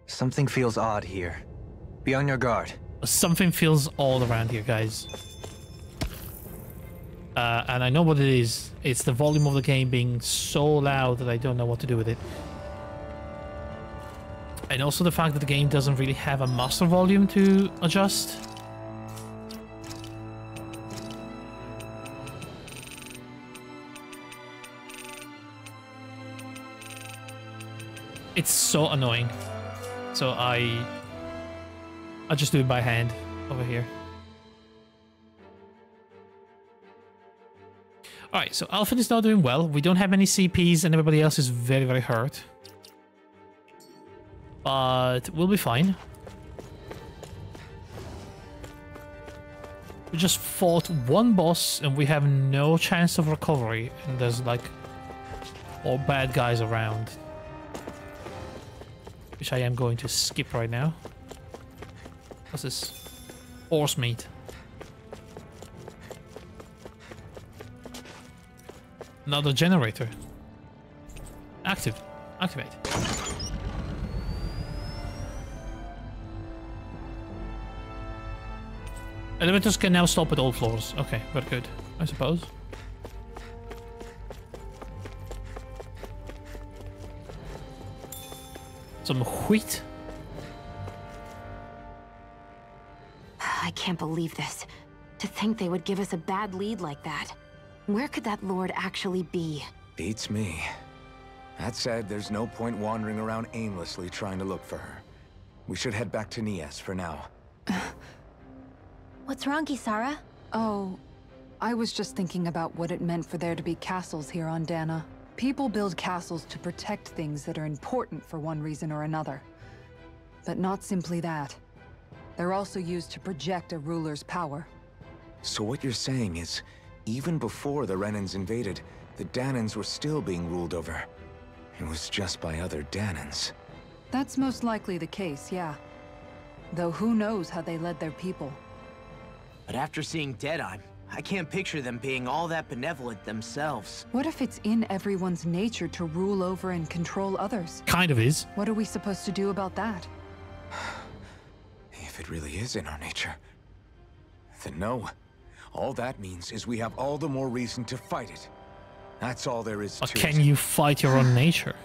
Something feels odd here. Be on your guard. Something feels all around here, guys. And I know what it is. It's the volume of the game being so loud that I don't know what to do with it. And also the fact that the game doesn't really have a master volume to adjust. It's so annoying. So I just do it by hand over here. Alright, so Alphen is not doing well. We don't have any CPs and everybody else is very, very hurt. But we'll be fine. We just fought one boss and we have no chance of recovery. And there's like all bad guys around. Which I am going to skip right now. What's this? Horse meat. Another generator. Activate. Elevators can now stop at all floors. Okay, very good, I suppose. Some wheat. I can't believe this. To think they would give us a bad lead like that. Where could that lord actually be? Beats me. That said, there's no point wandering around aimlessly trying to look for her. We should head back to Nias for now. What's wrong, Kisara? Oh, I was just thinking about what it meant for there to be castles here on Dana. People build castles to protect things that are important for one reason or another. But not simply that. They're also used to project a ruler's power. So what you're saying is, even before the Renans invaded, the Danans were still being ruled over. It was just by other Danans. That's most likely the case, yeah. Though who knows how they led their people. But after seeing Deadeye, I can't picture them being all that benevolent themselves. What if it's in everyone's nature to rule over and control others? Kind of is. What are we supposed to do about that? If it really is in our nature, then no. All that means is we have all the more reason to fight it. That's all there is to it. Can you fight your own nature?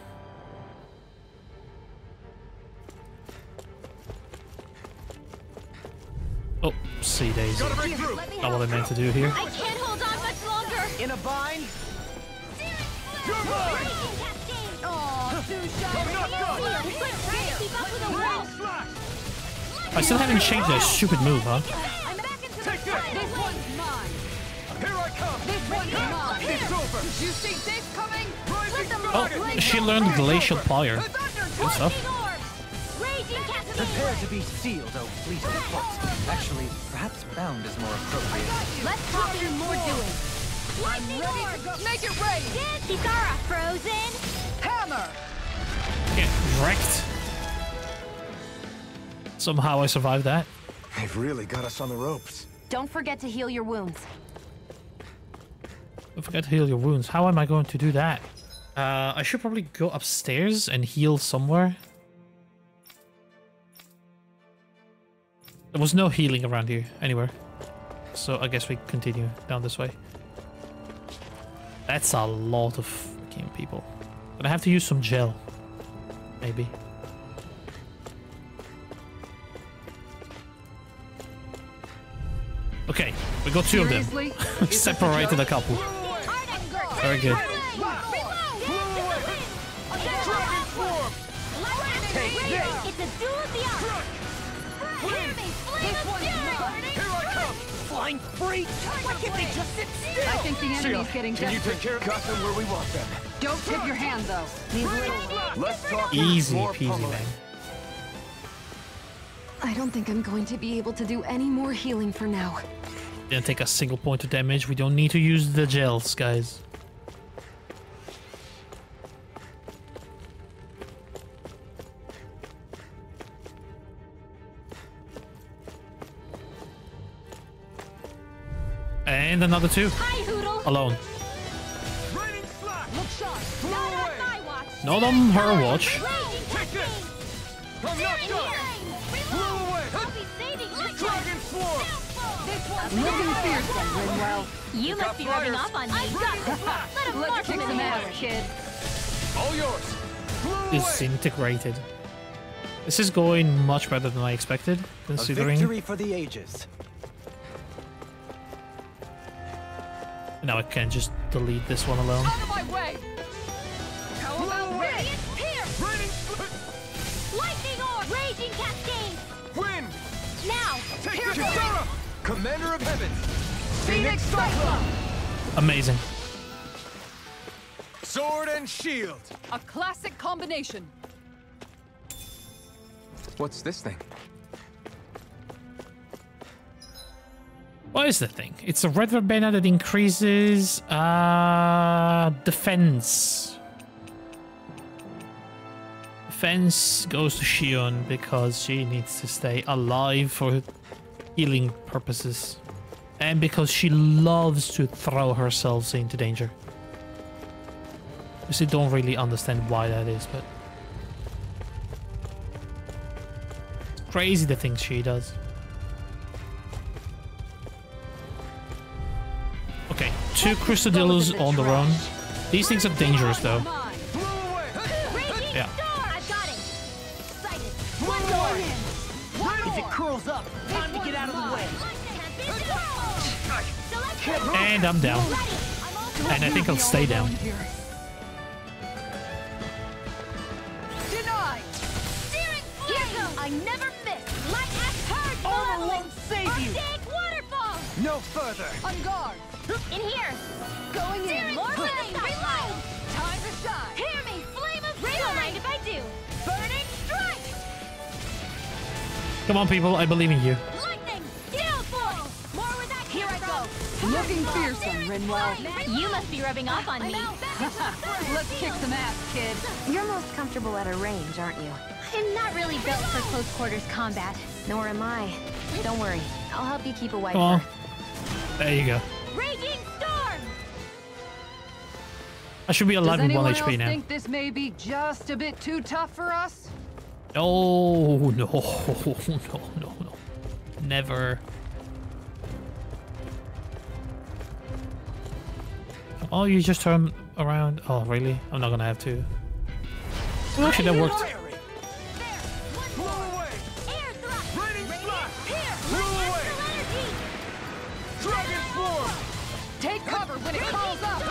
Oh, see daisy. Not what I meant to do here. I can't hold on much longer! In a bind? You're mine! I still haven't changed that stupid move, huh? I'm back into the fight! This one's mine! Here I come! This one's mine! It's over! You see this coming? Oh, she learned Glacial Pyre. Good stuff. Prepare to be sealed, oh fleet of foot. Actually, perhaps bound is more appropriate. Less talking, more doing! I'm ready to go. Make it rain! Kisara, frozen! Hammer! Get wrecked. Somehow I survived that. They've really got us on the ropes. Don't forget to heal your wounds. Don't forget to heal your wounds. How am I going to do that? I should probably go upstairs and heal somewhere. There was no healing around here anywhere. So I guess we continue down this way. That's a lot of freaking people. But I have to use some gel. Maybe. Okay, we got two of them. Separated a couple. Very good. It's a duel of the arts! Flying freak! Why can't they just sit still? I think the enemy's getting Can you desperate. take care of Got them where we want them. Don't tip your hand, though. Let's talk Easy more peasy, pummeling. man. I don't think I'm going to be able to do any more healing for now. Didn't take a single point of damage. We don't need to use the gels, guys. And another two. Hi, Hoodle! Alone. Raining slack! Look sharp! Not on my watch! Not on her watch. Raging Take this! I'm not done! Blow away! Dragon Swarm! Looking fearsome, Rinwell. You must be rubbing off on me. Let him Let's mark kick him some in ass, the kid. All yours! Blow away! Disintegrated. This is going much better than I expected, A considering. victory for the ages. Now I can just delete this one alone. Out of my way! How about Radiant Pierce! Raining Lightning Orb! Raging Cascade! Wind! Now! Take this! Kisara! Commander of Heavens! Phoenix Cyclone! Amazing. Sword and shield! A classic combination. What's this thing? What is the thing? It's a red verbena that increases defense. Defense goes to Shion because she needs to stay alive for healing purposes. And because she loves to throw herself into danger. I still don't really understand why that is, but it's crazy the things she does. Okay, 2 Crystadillos on their own. These things are dangerous though. Blow away! Raging Yeah. Storm! I've got it! Sighted! Blow away! If it curls up, time to get out of the way. And I'm down. And I think I'll stay down. Denied! Searing flame! I never miss! Light as heard! Armor won't save you! Arctic waterfall! No further. On guard! In here! Going in! Searing More flame! Reload! Time to shine! Hear me! Flame of fury! Don't mind if I do! Burning strike! Come on, people, I believe in you. Lightning! Gale force! More where that Here I go! Looking fearsome, Rinwell. You must be rubbing off on me. Let's kick some ass, kid. You're most comfortable at a range, aren't you? I'm not really built for close quarters combat. Nor am I. Don't worry. I'll help you keep away. Come on. There you go. Raging storm! I should be Does alive with 1 anyone HP else now. think this may be just a bit too tough for us? No, no, no, no. Never. Oh, you just turn around. Oh, really? I'm not gonna have to. Oh, actually, that worked. Blow away! Air thrust! Raining splash! Here! Blow away! Celestial energy! Dragon Swarm! Take cover when it calls up!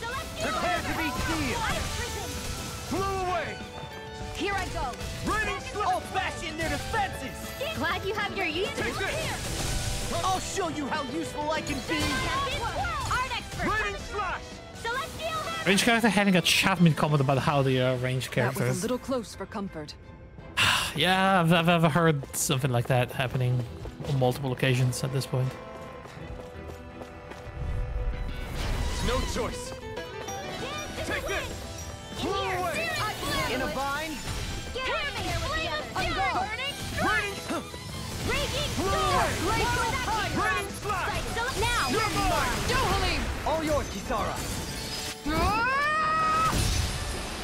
Celestial Prepare to be sealed! I've risen! Blow away! Here I go! Raining splash! I'll bash in their defenses! Glad you have your use Take this! I'll show you how useful I can be! Art expert! Raining slash! Celestial Range character having a chat mid-comment about how the range That characters. was a little close for comfort. Yeah, I've ever heard something like that happening on multiple occasions at this point. No choice! Take this! In here! away. In a vine? Hear me! Flame of fury! Burning Raining! Raging Blow storm! away. More where that came Raining from! splash! Now! You're mine! Dohalim! All yours, Kisara.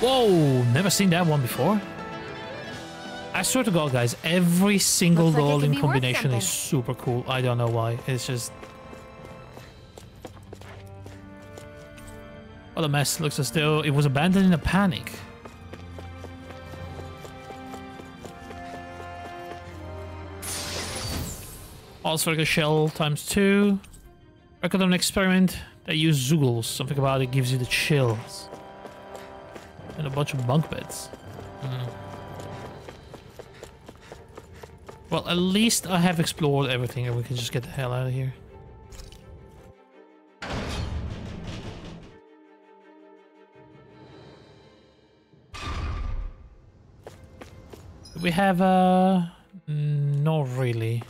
Whoa, never seen that one before. I swear to God, guys, every single Looks like it goal could in be worth combination is something. super cool. I don't know why. It's just... What a mess. Looks as though it was abandoned in a panic. Allspherical shell ×2. Record of an experiment that used Zoogles. Something about it gives you the chills. And a bunch of bunk beds. Well, at least I have explored everything and we can just get the hell out of here. We have not really.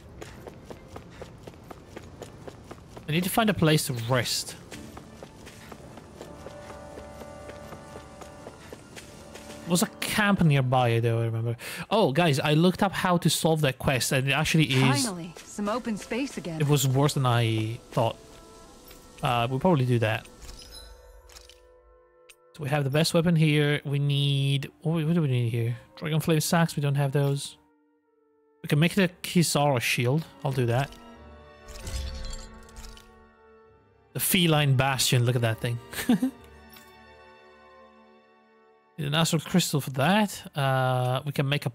I need to find a place to rest. Was a camp nearby though, I remember. Oh, guys, I looked up how to solve that quest and it actually is... Finally, some open space again. It was worse than I thought. We'll probably do that. So we have the best weapon here. We need... what do we need here? Dragon Flame Sacks. We don't have those. We can make it a Kisara shield. I'll do that. The Feline Bastion. Look at that thing. Need an Astral Crystal for that. We can make a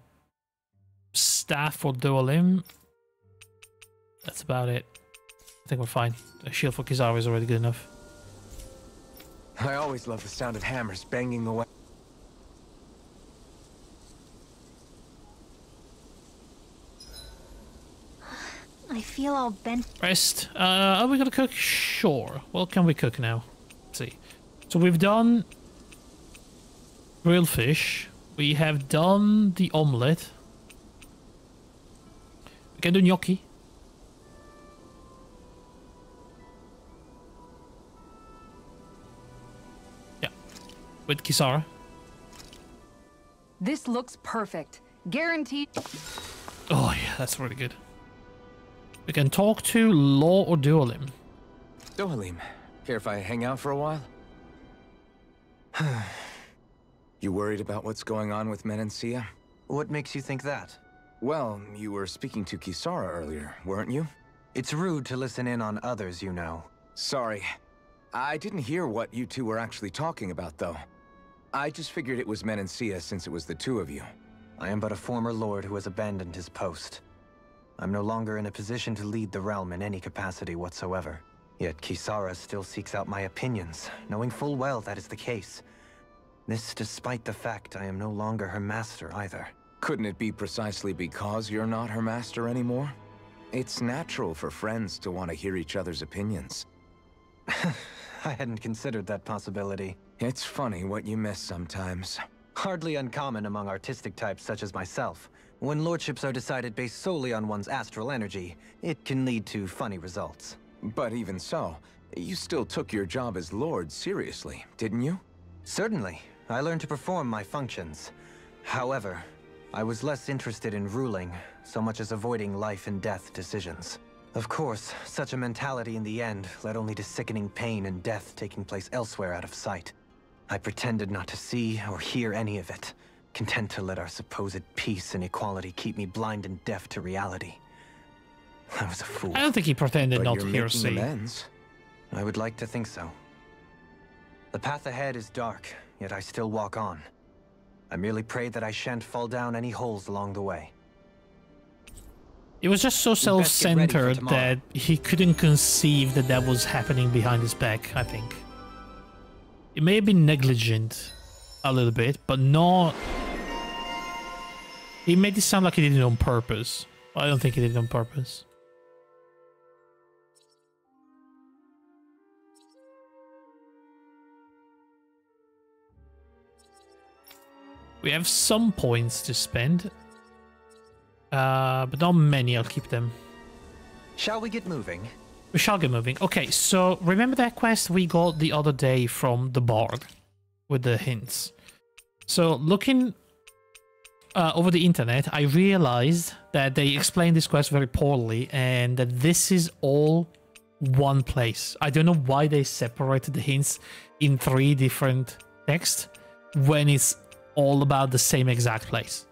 staff for Dualim. That's about it. I think we're fine. A shield for Kisara is already good enough. I always love the sound of hammers banging away. I feel all bent. Rest. Are we gonna cook? Sure. What can we cook now? Let's see. So we've done grilled fish. We have done the omelette. We can do gnocchi. Yeah. With Kisara. This looks perfect. Guaranteed. Oh yeah, that's really good. We can talk to Law or Dualim. Dualim, care if I hang out for a while? You worried about what's going on with Menancia? What makes you think that? Well, you were speaking to Kisara earlier, weren't you? It's rude to listen in on others, you know. Sorry. I didn't hear what you two were actually talking about, though. I just figured it was Menancia since it was the two of you. I am but a former lord who has abandoned his post. I'm no longer in a position to lead the realm in any capacity whatsoever. Yet Kisara still seeks out my opinions, knowing full well that is the case. This despite the fact I am no longer her master either. Couldn't it be precisely because you're not her master anymore? It's natural for friends to want to hear each other's opinions. I hadn't considered that possibility. It's funny what you miss sometimes. Hardly uncommon among artistic types such as myself. When lordships are decided based solely on one's astral energy, it can lead to funny results. But even so, you still took your job as lord seriously, didn't you? Certainly. I learned to perform my functions. However, I was less interested in ruling, so much as avoiding life and death decisions. Of course, such a mentality in the end led only to sickening pain and death taking place elsewhere out of sight. I pretended not to see or hear any of it, content to let our supposed peace and equality keep me blind and deaf to reality. I was a fool. I don't think he pretended not to hear or see. Amends. I would like to think so. The path ahead is dark, yet I still walk on. I merely pray that I shan't fall down any holes along the way. It was just so self-centered that he couldn't conceive that that was happening behind his back, I think. It may have been negligent a little bit, but not... He made it sound like he did it on purpose. I don't think he did it on purpose. We have some points to spend. But not many, I'll keep them. Shall we get moving? We shall get moving. Okay, so remember that quest we got the other day from the Bard with the hints. So looking over the internet, I realized that they explained this quest very poorly and that this is all one place. I don't know why they separated the hints in 3 different texts when it's all about the same exact place.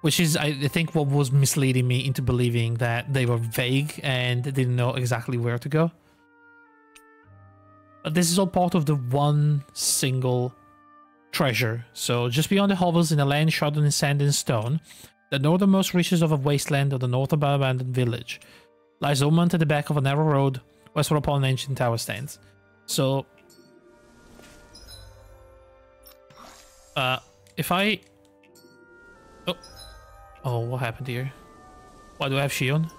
Which is, I think, what was misleading me into believing that they were vague and didn't know exactly where to go. But this is all part of the one single treasure. So just beyond the hovels in a land shrouded in sand and stone, the northernmost reaches of a wasteland of the north of an abandoned village, lies a woman at the back of a narrow road westward upon an ancient tower stands. So, if I... Oh, what happened here? Why do I have Shion?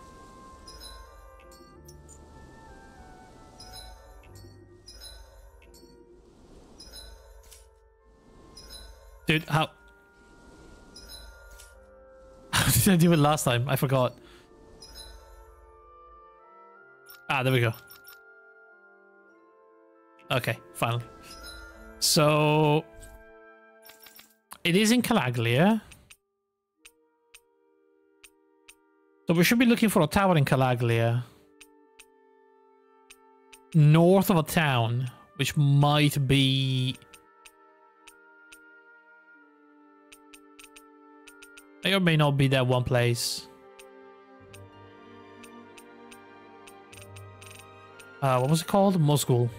Dude, how did I do it last time? I forgot. Ah, there we go. Okay, finally. So it is in Calaglia. So we should be looking for a tower in Calaglia. north of a town, which might be... may or may not be that one place. What was it called? Mosgul.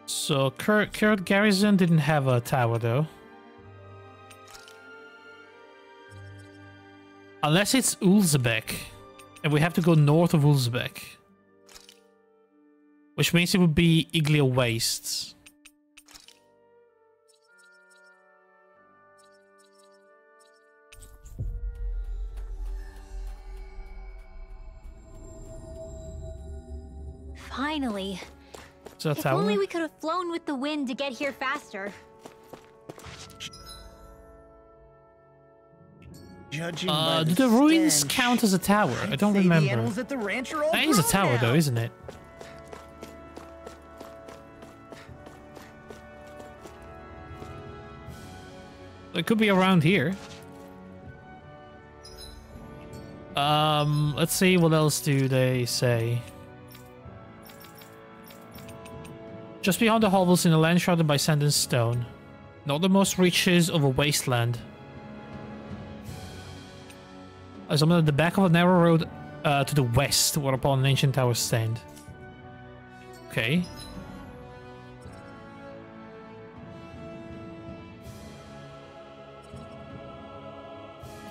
So Kurt Garrison didn't have a tower though. Unless it's Ulzbek. And we have to go north of Ulzbek. Which means it would be Iglia Wastes. Finally. So If only we could have flown with the wind to get here faster. Judging do the ruins count as a tower? I don't remember. The animals at the ranch are all That is a grown tower now. though, isn't it? It could be around here. Let's see, what else do they say? Just beyond the hovels in a land shrouded by sand and stone. Not the most reaches of a wasteland. As I'm at the back of a narrow road to the west, whereupon an ancient tower stand. Okay.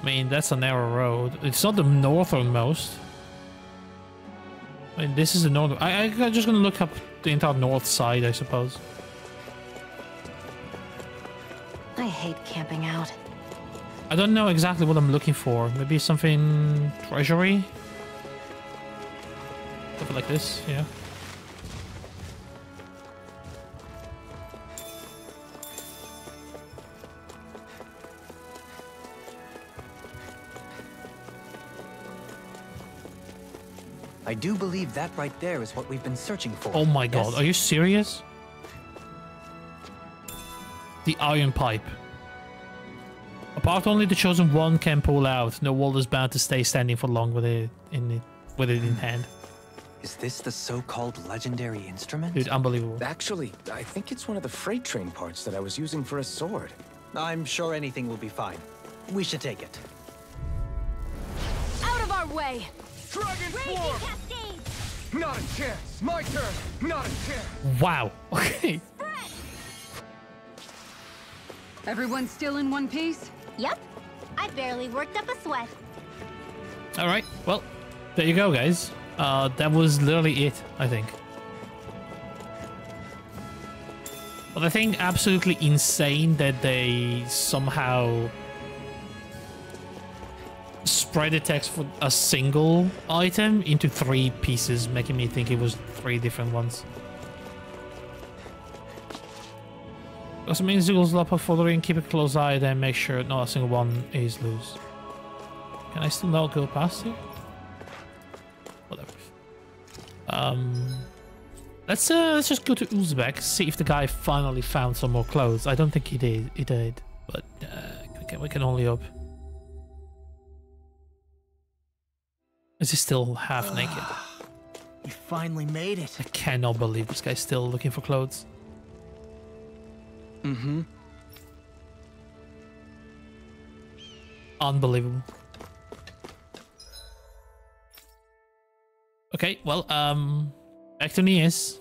I mean, that's a narrow road. It's not the northernmost. I mean, this is the north. I'm just gonna look up the entire north side, I suppose. I hate camping out. I don't know exactly what I'm looking for. Maybe something treasury? Something like this, yeah. I do believe that right there is what we've been searching for. Oh my god, Yes? are you serious? The iron pipe. Apart only the chosen one can pull out. No wall is bound to stay standing for long with it in hand. Is this the so-called legendary instrument? Dude, unbelievable. Actually, I think it's one of the freight train parts that I was using for a sword. I'm sure anything will be fine. We should take it. Out of our way! Dragon Raging Swarm! Cascade! Not a chance! My turn! Not a chance! Wow. Okay. Everyone still in one piece? Yep. I barely worked up a sweat. Alright, well, there you go, guys. That was literally it, I think. But I think absolutely insane that they somehow spread the text for a single item into 3 pieces, making me think it was 3 different ones. Also means Eagles up a folder and keep a close eye, then make sure not a single one is loose. Can I still not go past here? Whatever. Let's just go to Uzbek, see if the guy finally found some more clothes. I don't think he did, but we can only hope. Is he still half naked? You finally made it. I cannot believe this guy's still looking for clothes. Mm-hmm. Unbelievable. Okay, well, back to Nias.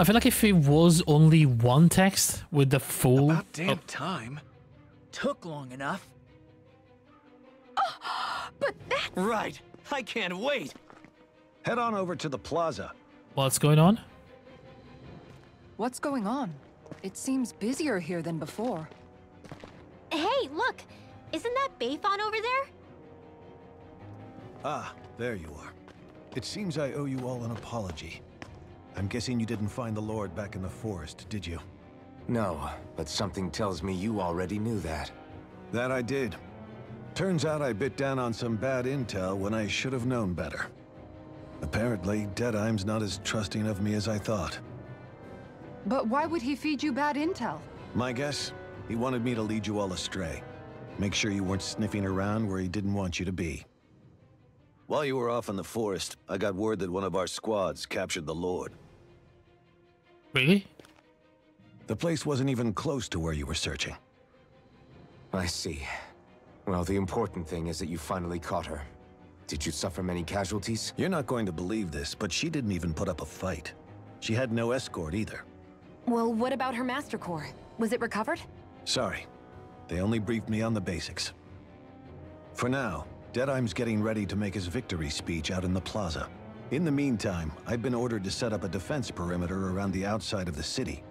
I feel like if it was only one text with the full... About damn time. Took long enough. But that's... Right. I can't wait. Head on over to the plaza. What's going on? What's going on? It seems busier here than before. Hey, look! Isn't that Bayfon over there? Ah, there you are. It seems I owe you all an apology. I'm guessing you didn't find the Lord back in the forest, did you? No, but something tells me you already knew that. That I did. Turns out I bit down on some bad intel when I should have known better. Apparently, Deadheim's not as trusting of me as I thought. But why would he feed you bad intel? My guess? He wanted me to lead you all astray. Make sure you weren't sniffing around where he didn't want you to be. While you were off in the forest, I got word that one of our squads captured the Lord. Really? The place wasn't even close to where you were searching. I see. Well, the important thing is that you finally caught her. Did you suffer many casualties? You're not going to believe this, but she didn't even put up a fight. She had no escort either. Well, what about her Master Core? Was it recovered? Sorry. They only briefed me on the basics. For now, Deadeye's getting ready to make his victory speech out in the plaza. In the meantime, I've been ordered to set up a defense perimeter around the outside of the city,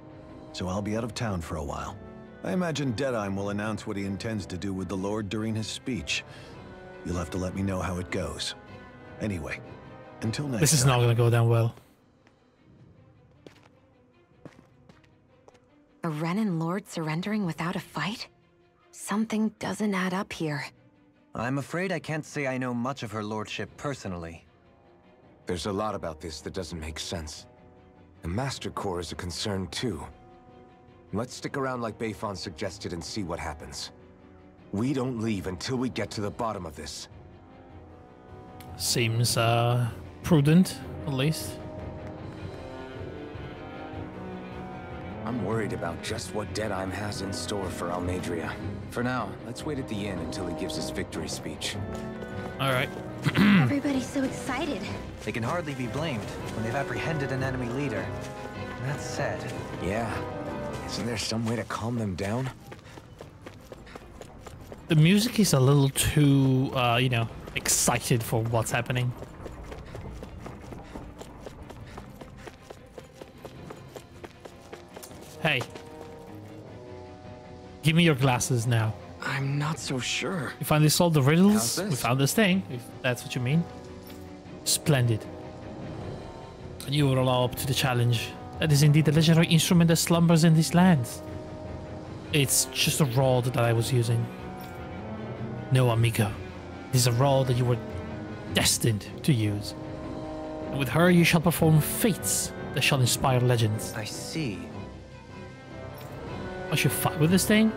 so I'll be out of town for a while. I imagine Deadeye will announce what he intends to do with the Lord during his speech. You'll have to let me know how it goes. Anyway, until next This is time. not going to go down well. A Renan Lord surrendering without a fight? Something doesn't add up here. I'm afraid I can't say I know much of her lordship personally. There's a lot about this that doesn't make sense. The Master Core is a concern too. Let's stick around like Bayfon suggested and see what happens. We don't leave until we get to the bottom of this. Seems prudent, at least. I'm worried about just what Deadeye has in store for Almeidrea. For now, let's wait at the inn until he gives his victory speech. All right. Everybody's so excited. They can hardly be blamed when they've apprehended an enemy leader. That said, Yeah. Isn't there some way to calm them down? The music is a little too, you know, excited for what's happening. Hey. Give me your glasses now. I'm not so sure. We finally solved the riddles. How's this? We found this thing, if that's what you mean. Splendid. And you are all up to the challenge. That is indeed the legendary instrument that slumbers in these lands. It's just a rod that I was using. No, amigo. It is a rod that you were destined to use. And with her you shall perform feats that shall inspire legends. I see. I should fight with this thing?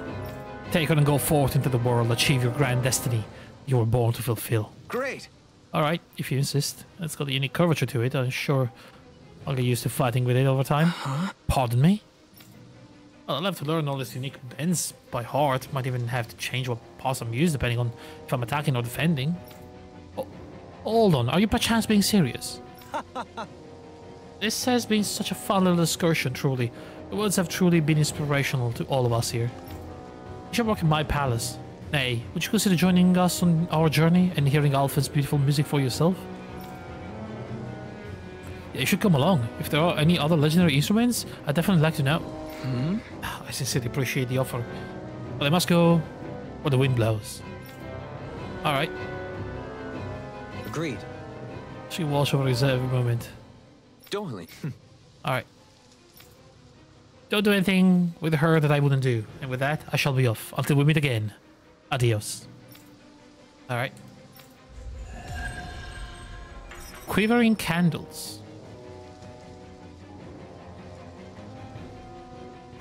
Take her and go forth into the world, achieve your grand destiny you were born to fulfill. Great! Alright, if you insist. It's got a unique curvature to it. I'm sure I'll get used to fighting with it over time. Huh? Pardon me? Well, I'll have to learn all these unique bends by heart. Might even have to change what parts I'm used depending on if I'm attacking or defending. Oh, hold on, are you perchance being serious? This has been such a fun little excursion, truly. The words have truly been inspirational to all of us here. You should work in my palace. Nay, would you consider joining us on our journey and hearing Alphen's beautiful music for yourself? Yeah, you should come along. If there are any other legendary instruments, I'd definitely like to know. I sincerely appreciate the offer. But I must go where the wind blows. Alright. Agreed. She watch over his every moment. Totally. Alright. Don't do anything with her that I wouldn't do. And with that, I shall be off. Until we meet again. Adios. Alright. Quivering candles.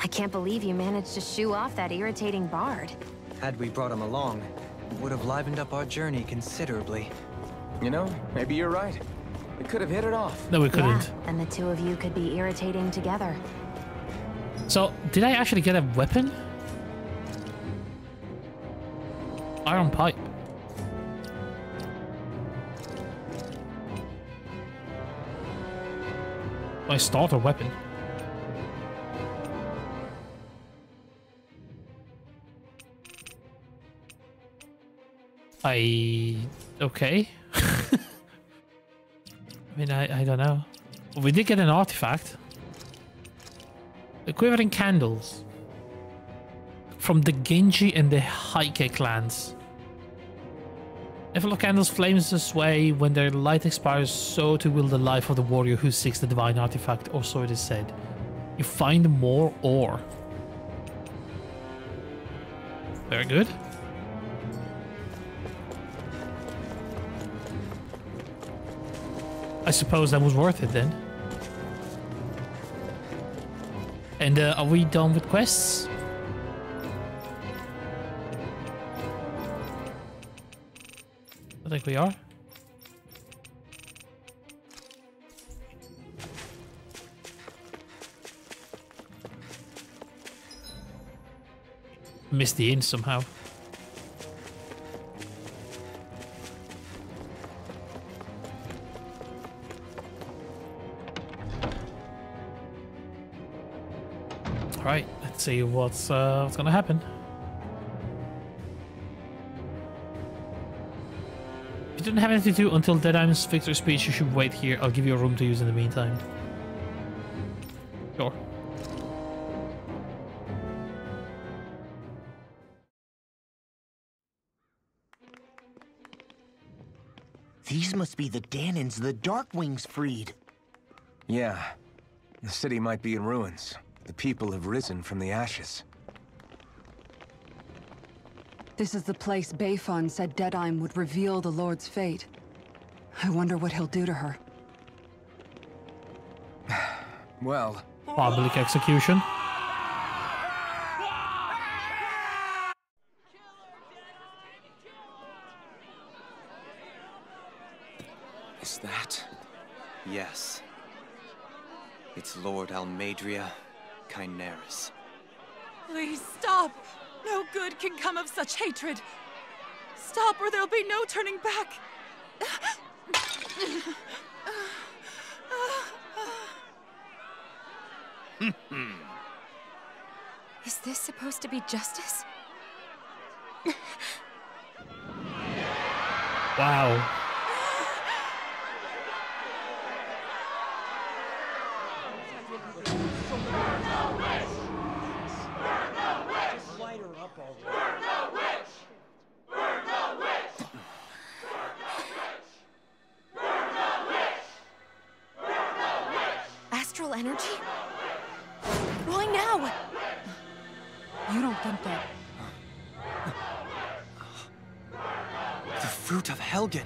I can't believe you managed to shoo off that irritating bard. Had we brought him along, it would have livened up our journey considerably. You know, maybe you're right. We could have hit it off. No, we couldn't. Yeah, and the two of you could be irritating together. So, did I actually get a weapon? Iron pipe. My starter weapon. Okay. I mean, I don't know. Well, we did get an artifact. The Quivering Candles. From the Genji and the Heike clans. Neverlock candles flames this way. When their light expires, so too will the life of the warrior who seeks the divine artifact, or so it is said. You find more ore. Very good. I suppose that was worth it then. And are we done with quests? I think we are. Missed the inn somehow. All right, let's see what's gonna happen. If you didn't have anything to do until Deadheim's victory speech, you should wait here. I'll give you a room to use in the meantime. Sure. These must be the Danans the Darkwings freed. Yeah. The city might be in ruins. The people have risen from the ashes. This is the place Bayfon said Deadheim would reveal the Lord's fate. I wonder what he'll do to her. Well... Public execution. Is that? Yes. It's Lord Almeidrea Kynaris. Please stop! No good can come of such hatred. Stop or there'll be no turning back. Is this supposed to be justice? Wow. Astral energy? Why now? You don't think that... The fruit of Helgen.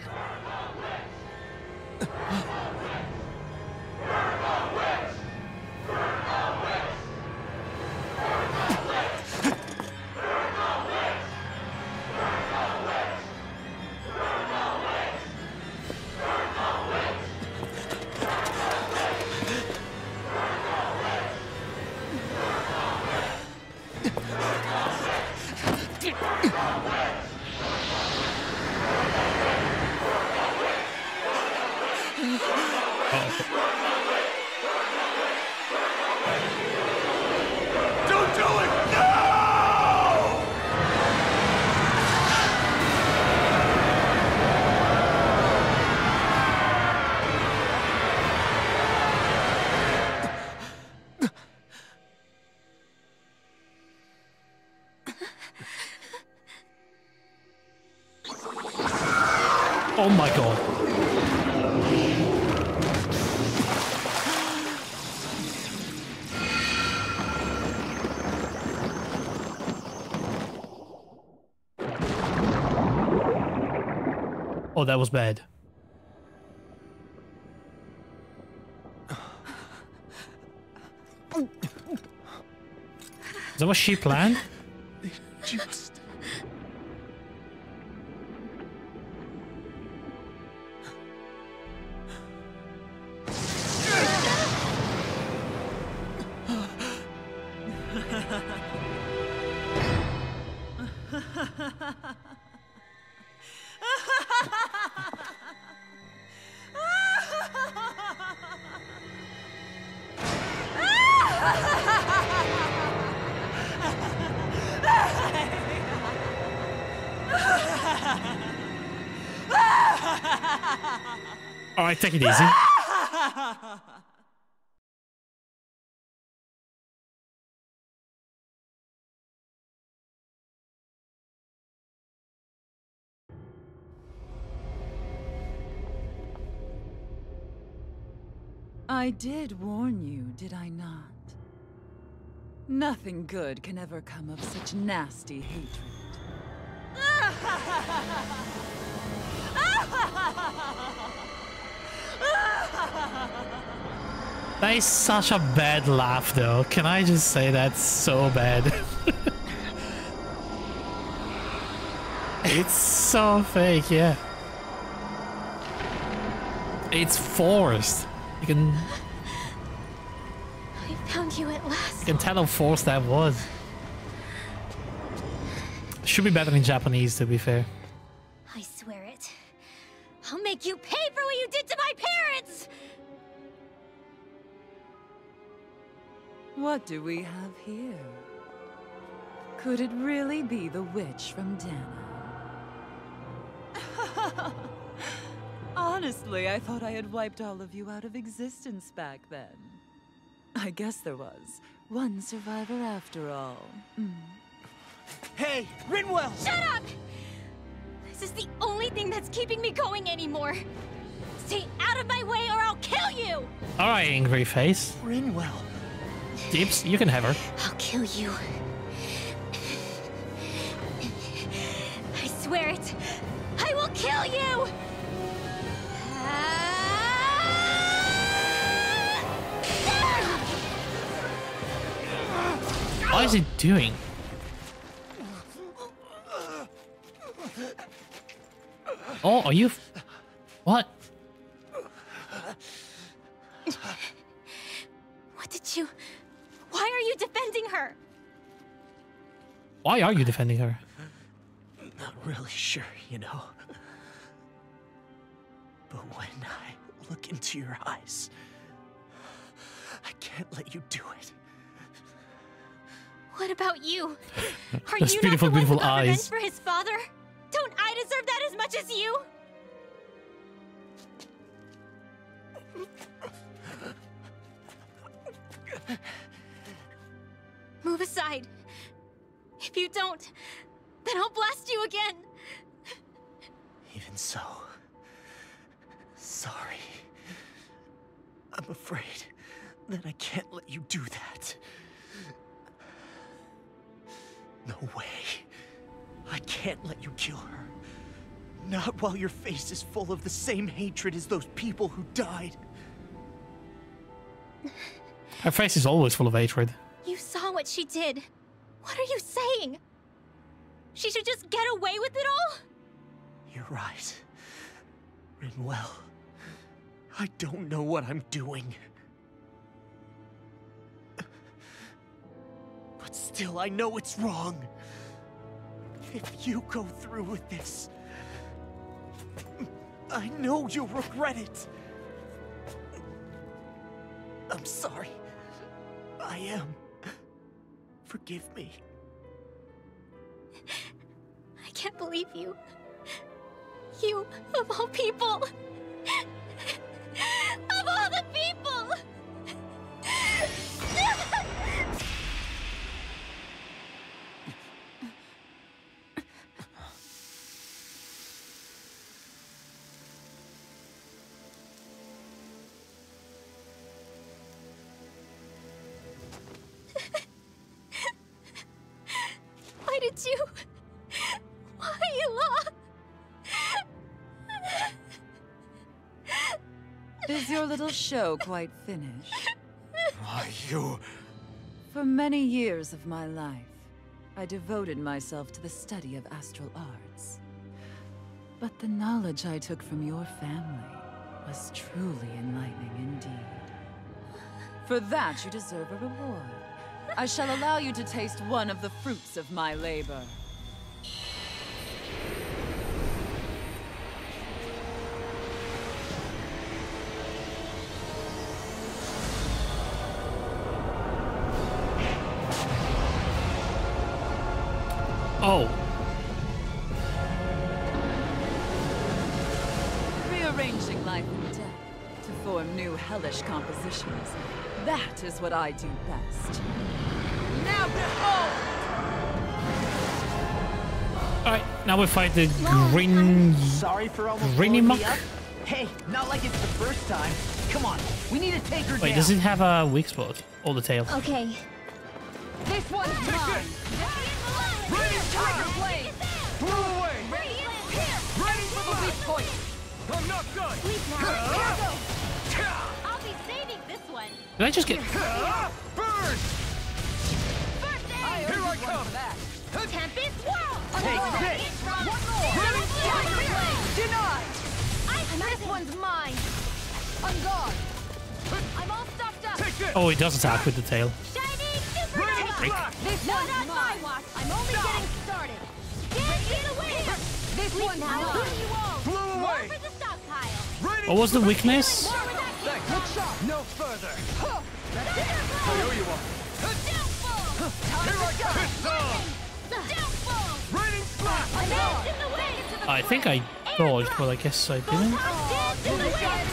Oh my god. Oh, that was bad. Is that what she planned? Just... All right, take it easy. I did warn you, did I not? Nothing good can ever come of such nasty hatred. That is such a bad laugh, though. Can I just say that's so bad? It's so fake, yeah. It's forced. You can... I found you at last. You can tell how forced that was. Should be better in Japanese, to be fair. I swear it. I'll make you pay for what you did to my parents! What do we have here? Could it really be the witch from Dana? Honestly, I thought I had wiped all of you out of existence back then. I guess there was one survivor after all. Hey, Rinwell! Shut up! This is the only thing that's keeping me going anymore. Stay out of my way or I'll kill you! Alright, angry face. Rinwell. Dips, you can have her. I'll kill you. I swear it. I will kill you! What is it doing? Oh, are you... What? What did you... Why are you defending her? Why are you defending her? Not really sure, you know. But when I look into your eyes, I can't let you do it. What about you? Are Those you beautiful, not the beautiful one who got revenge eyes. for his father? Don't I deserve that as much as you? Move aside. If you don't, then I'll blast you again. Even so, sorry. I'm afraid that I can't let you do that. No way. I can't let you kill her. Not while your face is full of the same hatred as those people who died. Her face is always full of hatred. You saw what she did. What are you saying? She should just get away with it all? You're right. Rinwell. I don't know what I'm doing. But still, I know it's wrong. If you go through with this, I know you'll regret it. I'm sorry. I am. Forgive me. I can't believe you. You, of all people. Of all the people! Why did you... Why, Ela? Is your little show quite finished? Why, you... For many years of my life, I devoted myself to the study of astral arts. But the knowledge I took from your family was truly enlightening indeed. For that, you deserve a reward. I shall allow you to taste one of the fruits of my labor. Oh. Rearranging life and death to form new hellish compositions. That is what I do best. Now behold! Alright, now we fight the green... Sorry for almost Greeny blowing muck? me up. Hey, not like it's the first time. Come on, we need to take her Wait, down. does it have a weak spot? Or the tail? Okay. This one's mine! Radiant Tiger Blade! Blow away! Ready for the weak point! I'm not done! Please now. Here goes. I'll be saving this one. one. Did I just get... Burn! First aid! Here I come! Tempest Whirl! Take this! One more! Denied! This one's mine! On guard! I'm all stuffed up! Take this! Oh, he does attack with the tail. Shining Supernova! Break. This Not one's on my mine! watch! I'm only getting started! Dance in the wind! This one's Now mine! heal you all! Blow More away! for the stockpile! Radiant What was the weakness? More where that came from! Look sharp! No further! Thunderbolt! you are! Downfall! Here I come! It's on! Downfall! Raining slash! Dance in the wind! I think I dodged, but I guess I didn't. Dance in the wind!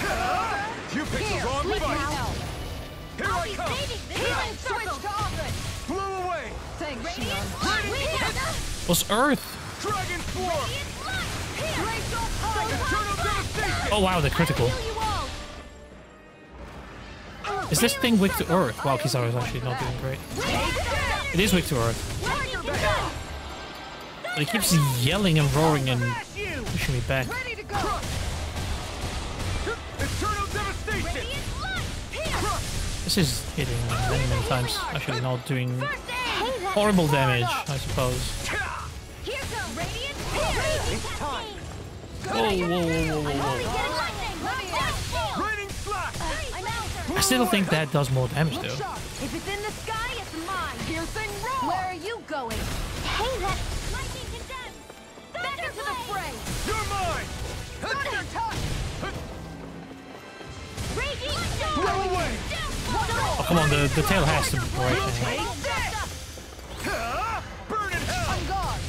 You picked the wrong fight! Here I'll I be come! saving this Healing one! switch to offense! Blow away! Thanks, Radiant Shion. light! Was Earth? Dragon Swarm! Radiant light! Here! Glacial fire! Eternal devastation! Oh wow, they're critical. Heal you all! Is this thing weak to Earth? Wow, Kizaru is actually not doing great. It is weak to Earth. But he keeps yelling and roaring and pushing me back. Ready to go! Eternal devastation! Radiant light! Here! This is hitting me many, many times. Actually not doing First aid! horrible damage, I suppose. Here goes Radiant! Radiant Cascade! Whoa, whoa, whoa, whoa, whoa, Only whoa. getting lightning! Downfall! Raining slash! I'm out! I still think that does more damage though. If it's in the sky, it's mine! Piercing roar! Where are you going? Hey, that lightning condemned! Back into the fray! You're mine! Thunder touch! Raging Blow storm! away! Oh, come on, the tail has to break. anyway. Take this! Burn in hell! On guard!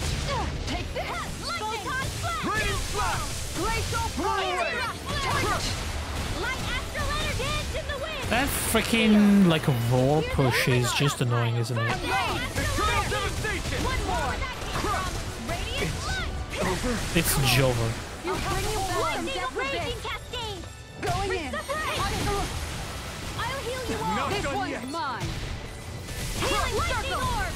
Take this! Photon flash! Raining slash! Glacial fire! Touch! Light astral letter dance in the wind! That freaking like a roar push is just annoying, isn't it? Eternal devastation! One more! Radiant light! It's Jover. You bring you back from Lightning death raging abyss! cascade! Going in! I'll heal you all! Not This done one's yet! mine! Healing lightning orb!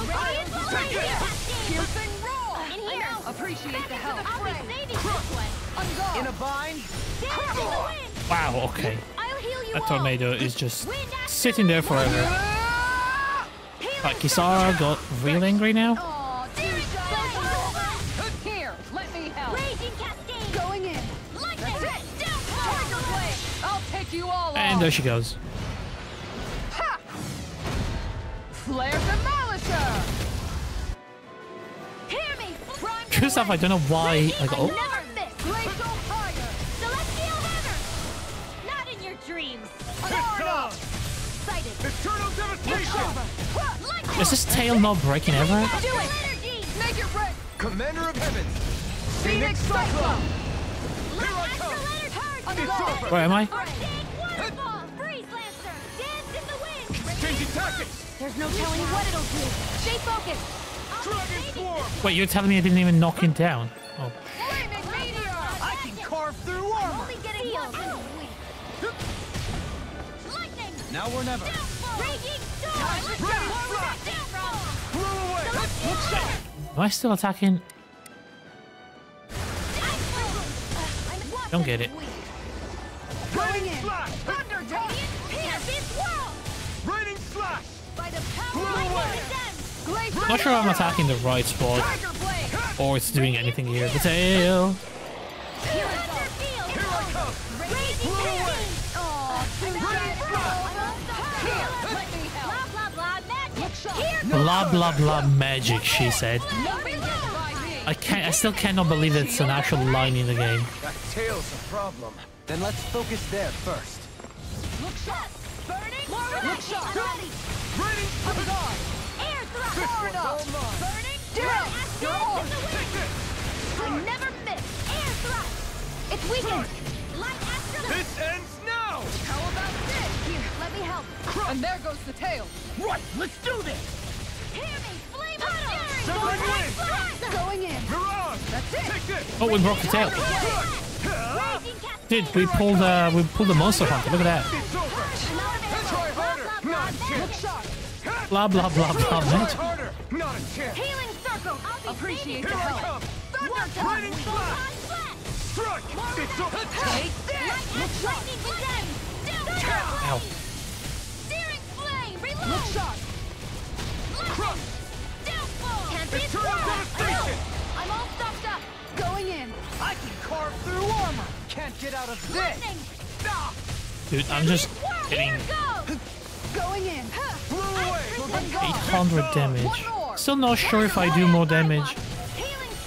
Radiant lightning cascade! Piercing roar! In here! Appreciate the help! I'll be saving this one! On guard! In a bind? Dance in the wind! Wow, okay. I'll heal you That all! tornado is just Wind astral sitting there forever. Healing Kizaru got real angry now. Aw, Spirit Soul! Here, let me help! Raging cascade! Going in! Lightning! That's it! Downfall! Tiger blade! I'll take you all And on! there she goes. Ha! Flare Demolisher! Hear me! Prime True stuff, I don't know why. Like, oh, Never miss! Glacial fire! Celestial hammer! Not in your dreams! Done! Sighted! Eternal devastation! Lightning! is this tail not breaking ever? Do it! Energy! Make it break! Commander of Heavens! Phoenix Cyclone! Light I astral come. letter turn! It's over! Where am I? Arctic waterfall! Breeze lancer! Dance in the wind! Changing tactics! There's no telling what it'll do! Stay focused! Dragon Swarm! Wait, you're telling me I didn't even knock him down? Oh, Flaming meteor! I can carve through armor! Only getting one! Lightning! Now or never! Raging storm! Raging flash! Downfall! Blow away! am I still attacking? Don't get it. Going in! Slash! Thunder touch! Tempest whirl! Raining slash! By the Blow power away! Glacial Not sure I'm attacking the right spot Tiger blade! or it's doing anything here. The tail. Here I come! Raging cascade! Aw, too Raining slash! Here, let me help! Blah blah blah magic! Here Blah blah blah magic, she said. Nothing gets by me! I still cannot believe it's an actual line in the game. That tail's a problem. Then let's focus there first. Look sharp! burning! Look sharp! Raining On guard! Air thrust! Powered up! Burning! Do it! You're on! Take this! I never miss! Air thrust! It's weakened! Light astral! This ends now! How about this? Here, let me help! And there goes the tail! Right, let's do this! Hear me! Flame of fury! Severing wing! Going in! You're on! That's it! Take this! Oh, we broke the tail. Raging cascade! Dude, we pulled the monster hunter. Look at that. It's over! Try harder! Not a Look chance! sharp! Blah blah blah blah Try magic. harder! Not a chance! Healing circle! Appreciate Here the I help! come! Thunder Raining touch! slash! Flat! Strike! It's over! Take this! Lightning condemned! Ow. Look sharp! Crush! Downfall! Can't be Eternal devastation! I'm all stuffed up! Going in! I can carve through armor! Can't get out of this! Ah! Dude, I'm just hitting Going in! Blew away! 800 damage. Still not sure if I do more damage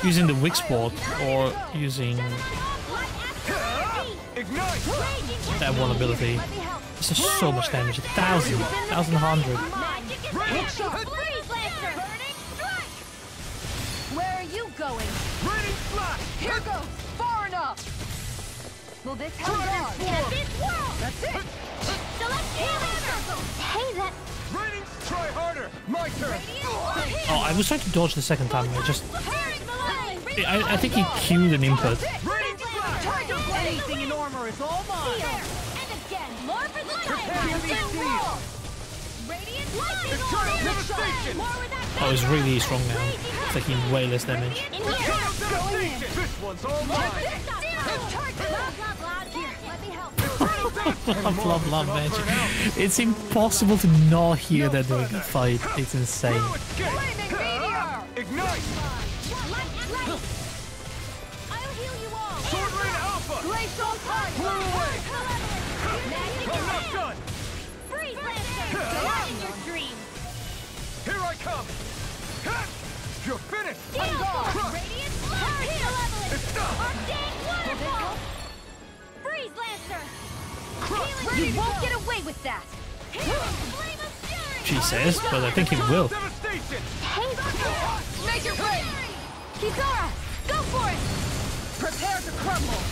using the Wig Spot or using Ignite! that one ability. This is so much damage. 1,000. 1,100. Where are you going? Raining flash! Here goes! Far enough! Will this help guard? That's it! Hey, that... Raining, try harder! My turn! Oh, I was trying to dodge the second time. I think he queued an input. Raining flash! Anything in armor is all mine! And again, more for the Prepare to be seized! Eternal devastation! Oh, he's really strong now. Taking way less damage. Eternal devastation! This one's all mine! Love, magic. It's impossible to not hear that during a fight. It's insane. Ignite! I'll heal you all! Sword Rain Alpha! Glacial Tide! Blew away! Magic I'm not done! Freeze Lancer! Not in your dreams! Here I come! You're finished! Crush! Radiant Blast! Malevolent! It's done! Arcane Waterfall! Freeze Lancer! Crush! You won't get away with that! Flame of Fury! She says, but I think he will. Devastation! Hey! Make it rain! Kisara! Go for it! Prepare to crumble!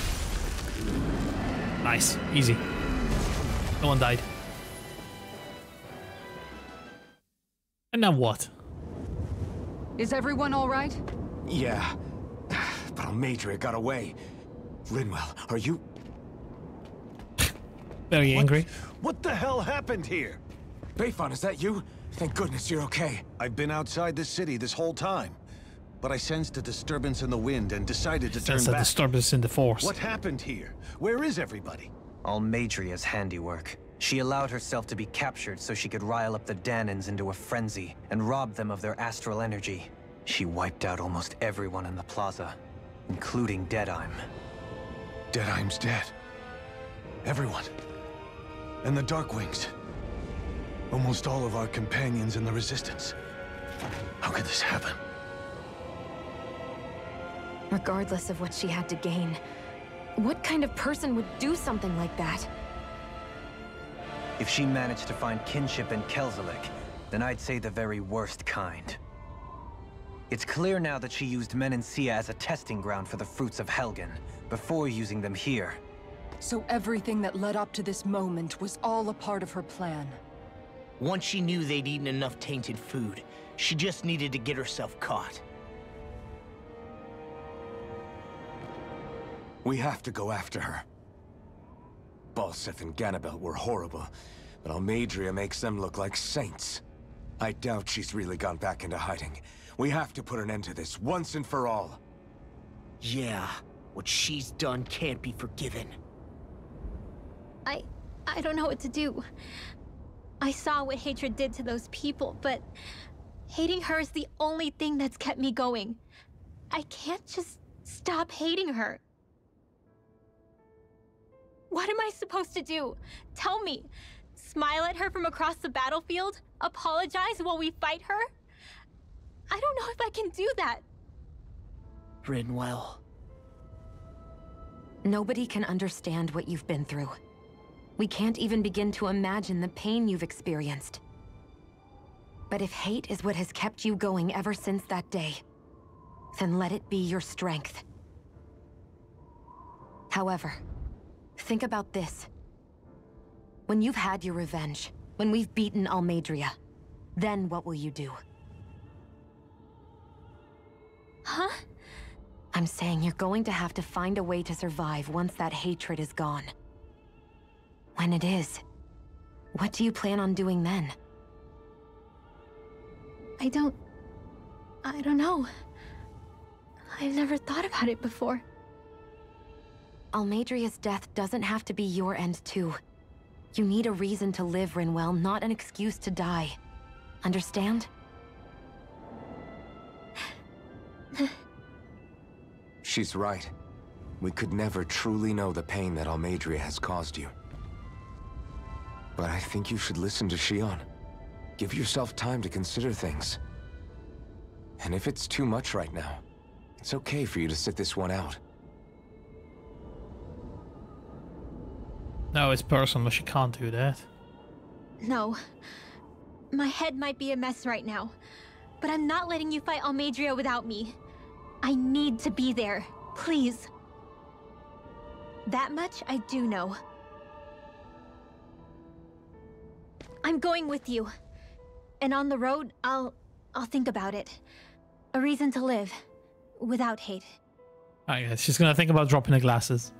Nice. Easy. No one died. And now what? Is everyone all right? Yeah. But Almeidrea got away. Linwell, are you... Very angry. What the hell happened here? Bayfon, is that you? Thank goodness you're okay. I've been outside the city this whole time, but I sensed a disturbance in the wind and decided to turn That's a back. disturbance in the force. What happened here? Where is everybody? Almeidrea's handiwork. She allowed herself to be captured so she could rile up the Dahnans into a frenzy and rob them of their astral energy. She wiped out almost everyone in the plaza, including Deadheim. Deadheim's dead. Everyone. And the Darkwings. Almost all of our companions in the Resistance. How could this happen? Regardless of what she had to gain, what kind of person would do something like that? If she managed to find kinship in Kelzelik, then I'd say the very worst kind. It's clear now that she used Menancia as a testing ground for the fruits of Helgen, before using them here. So everything that led up to this moment was all a part of her plan. Once she knew they'd eaten enough tainted food, she just needed to get herself caught. We have to go after her. Balseth and Ganabelt were horrible, but Almeidrea makes them look like saints. I doubt she's really gone back into hiding. We have to put an end to this, once and for all. Yeah, what she's done can't be forgiven. I don't know what to do. I saw what hatred did to those people, but hating her is the only thing that's kept me going. I can't just stop hating her. What am I supposed to do? Tell me. Smile at her from across the battlefield? Apologize while we fight her? I don't know if I can do that. Rinwell. Nobody can understand what you've been through. We can't even begin to imagine the pain you've experienced. But if hate is what has kept you going ever since that day, then let it be your strength. However, think about this. When you've had your revenge, when we've beaten Almeidrea, then what will you do? Huh? I'm saying you're going to have to find a way to survive once that hatred is gone. When it is, what do you plan on doing then? I don't know. I've never thought about it before. Almeidrea's death doesn't have to be your end too. You need a reason to live, Rinwell, not an excuse to die. Understand? She's right. We could never truly know the pain that Almeidrea has caused you. But I think you should listen to Shionne. Give yourself time to consider things. And if it's too much right now, it's okay for you to sit this one out. No, it's personal. She can't do that. No. My head might be a mess right now, but I'm not letting you fight Almeidrea without me. I need to be there. Please. That much I do know. I'm going with you. And on the road, I'll think about it. A reason to live. Without hate. I guess she's gonna think about dropping the glasses.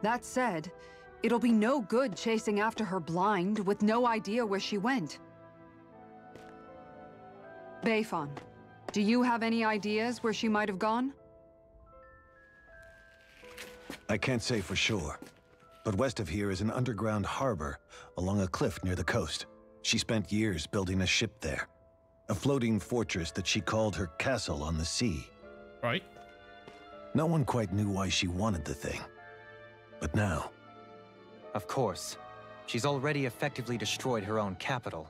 That said, it'll be no good chasing after her blind with no idea where she went. Beifan, do you have any ideas where she might have gone? I can't say for sure, but west of here is an underground harbor along a cliff near the coast. She spent years building a ship there. A floating fortress that she called her castle on the sea. Right. No one quite knew why she wanted the thing. But now... Of course. She's already effectively destroyed her own capital.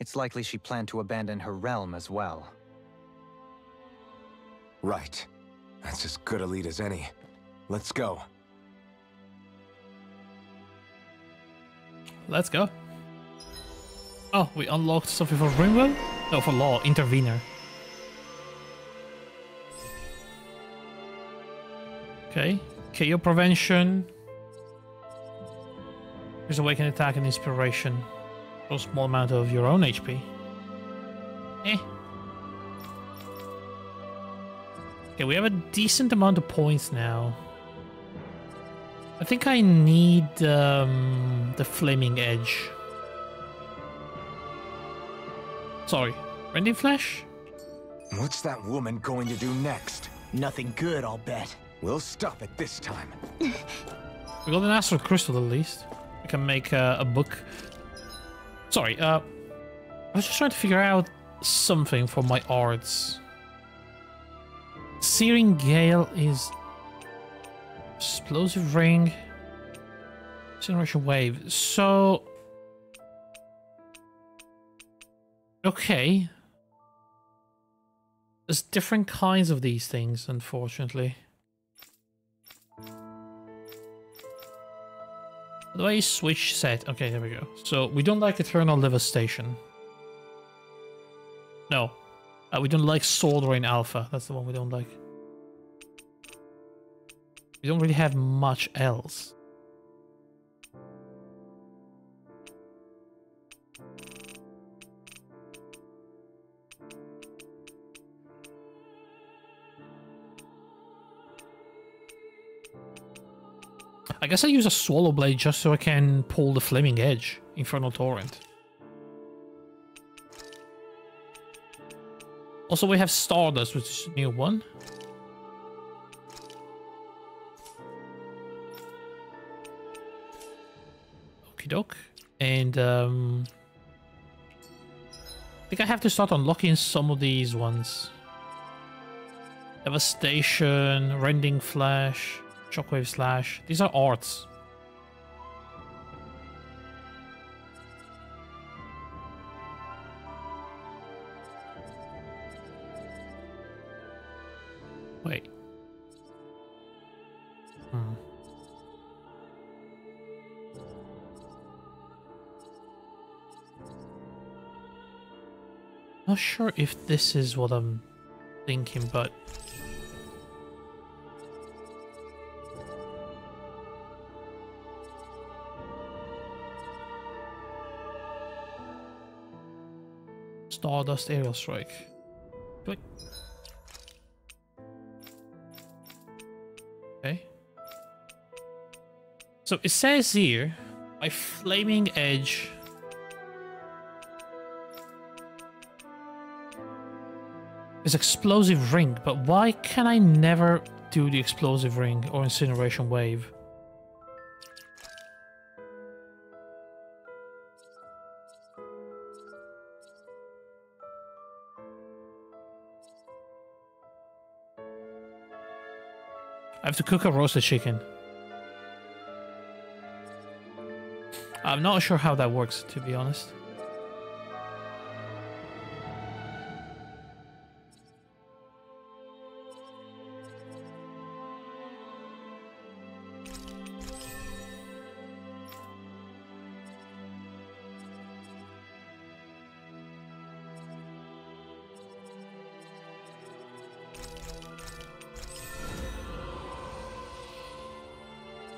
It's likely she planned to abandon her realm as well. Right. That's as good a lead as any. Let's go. Let's go. Oh, we unlocked something for Rinwell? No, for Law, Intervener. Okay. KO prevention. There's awaken attack and inspiration. For a small amount of your own HP. Eh. Okay, we have a decent amount of points now. I think I need the Flaming Edge. Sorry, Rending Flash? What's that woman going to do next? Nothing good, I'll bet. We'll stop it this time. We got an Astral Crystal at least. We can make a book. Sorry, I was just trying to figure out something for my arts. Searing Gale is... Explosive Ring. Incineration Wave. So... Okay. There's different kinds of these things, unfortunately. By the way, switch set. Okay, there we go. So, we don't like Eternal Devastation. No. We don't like Sword Rain Alpha. That's the one we don't like. We don't really have much else. I guess I use a Swallow Blade just so I can pull the Flaming Edge, Infernal Torrent. Also, we have Stardust, which is a new one. Okie doke. And I think I have to start unlocking some of these ones. Devastation, Rending Flash, Shockwave Slash. These are arts. Wait. Not sure if this is what I'm thinking, but... Stardust Aerial Strike. Wait. Okay. So it says here, my Flaming Edge is Explosive Ring, but why can I never do the Explosive Ring or Incineration Wave? I have to cook a roasted chicken. I'm not sure how that works, to be honest.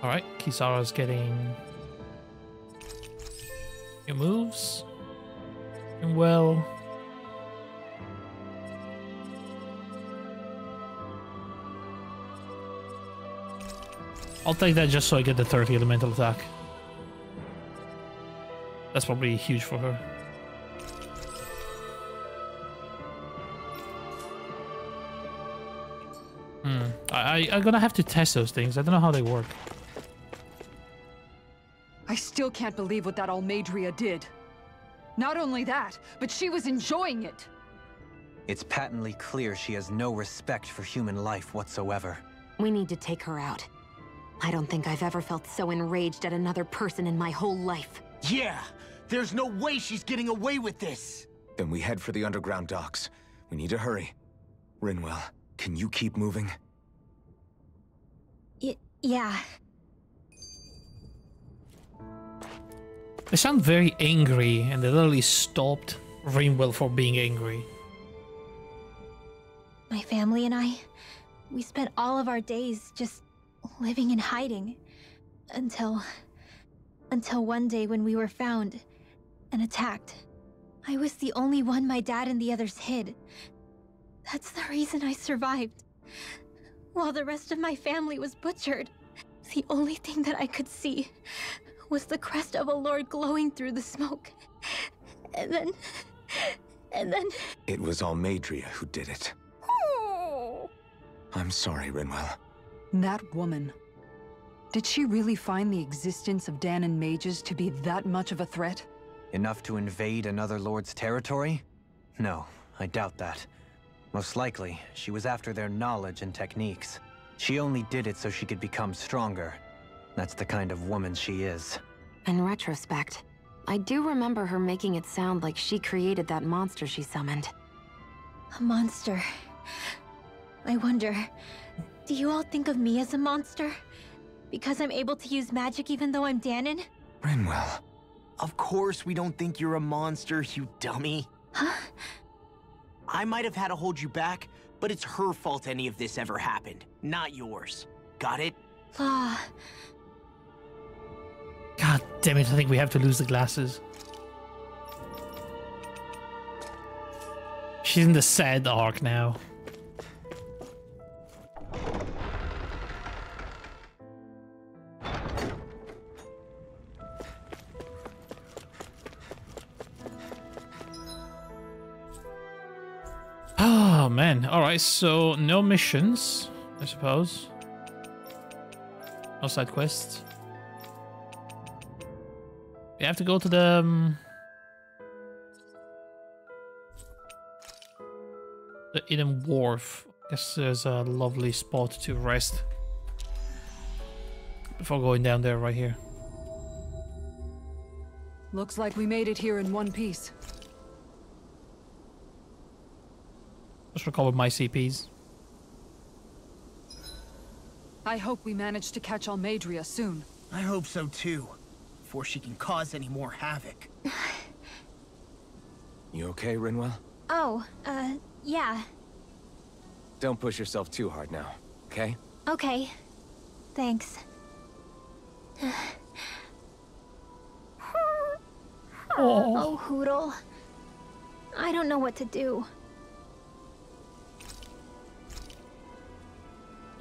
Alright, Kisara's getting new moves. And well, I'll take that just so I get the 30 elemental attack. That's probably huge for her. I'm gonna have to test those things. I don't know how they work. I still can't believe what that Almeidrea did. Not only that, but she was enjoying it. It's patently clear she has no respect for human life whatsoever. We need to take her out. I don't think I've ever felt so enraged at another person in my whole life. Yeah! There's no way she's getting away with this! Then we head for the underground docks. We need to hurry. Rinwell, can you keep moving? Yeah. They sound very angry, and they literally stopped Rinwell for being angry. My family and I, we spent all of our days just living in hiding. Until one day when we were found and attacked. I was the only one my dad and the others hid. That's the reason I survived. While the rest of my family was butchered, the only thing that I could see was the crest of a lord glowing through the smoke. And then... It was Almeidrea who did it. Oh. I'm sorry, Rinwell. That woman. Did she really find the existence of Dahnan mages to be that much of a threat? Enough to invade another lord's territory? No, I doubt that. Most likely, she was after their knowledge and techniques. She only did it so she could become stronger. That's the kind of woman she is. In retrospect, I do remember her making it sound like she created that monster she summoned. A monster. I wonder, do you all think of me as a monster? Because I'm able to use magic even though I'm Dahnan? Rinwell. Of course we don't think you're a monster, you dummy. Huh? I might have had to hold you back, but it's her fault any of this ever happened, not yours. Got it? Law. God damn it, I think we have to lose the glasses. She's in the sad arc now. Oh man, alright, so no missions, I suppose. No side quests. We have to go to the Eden Wharf. I guess there's a lovely spot to rest before going down there right here. Looks like we made it here in one piece. Just recover my CPs. I hope we manage to catch Almeidrea soon. I hope so too, before she can cause any more havoc. You okay, Rinwell? Oh, yeah. Don't push yourself too hard now, okay? Okay. Thanks. Oh, Hootle. I don't know what to do.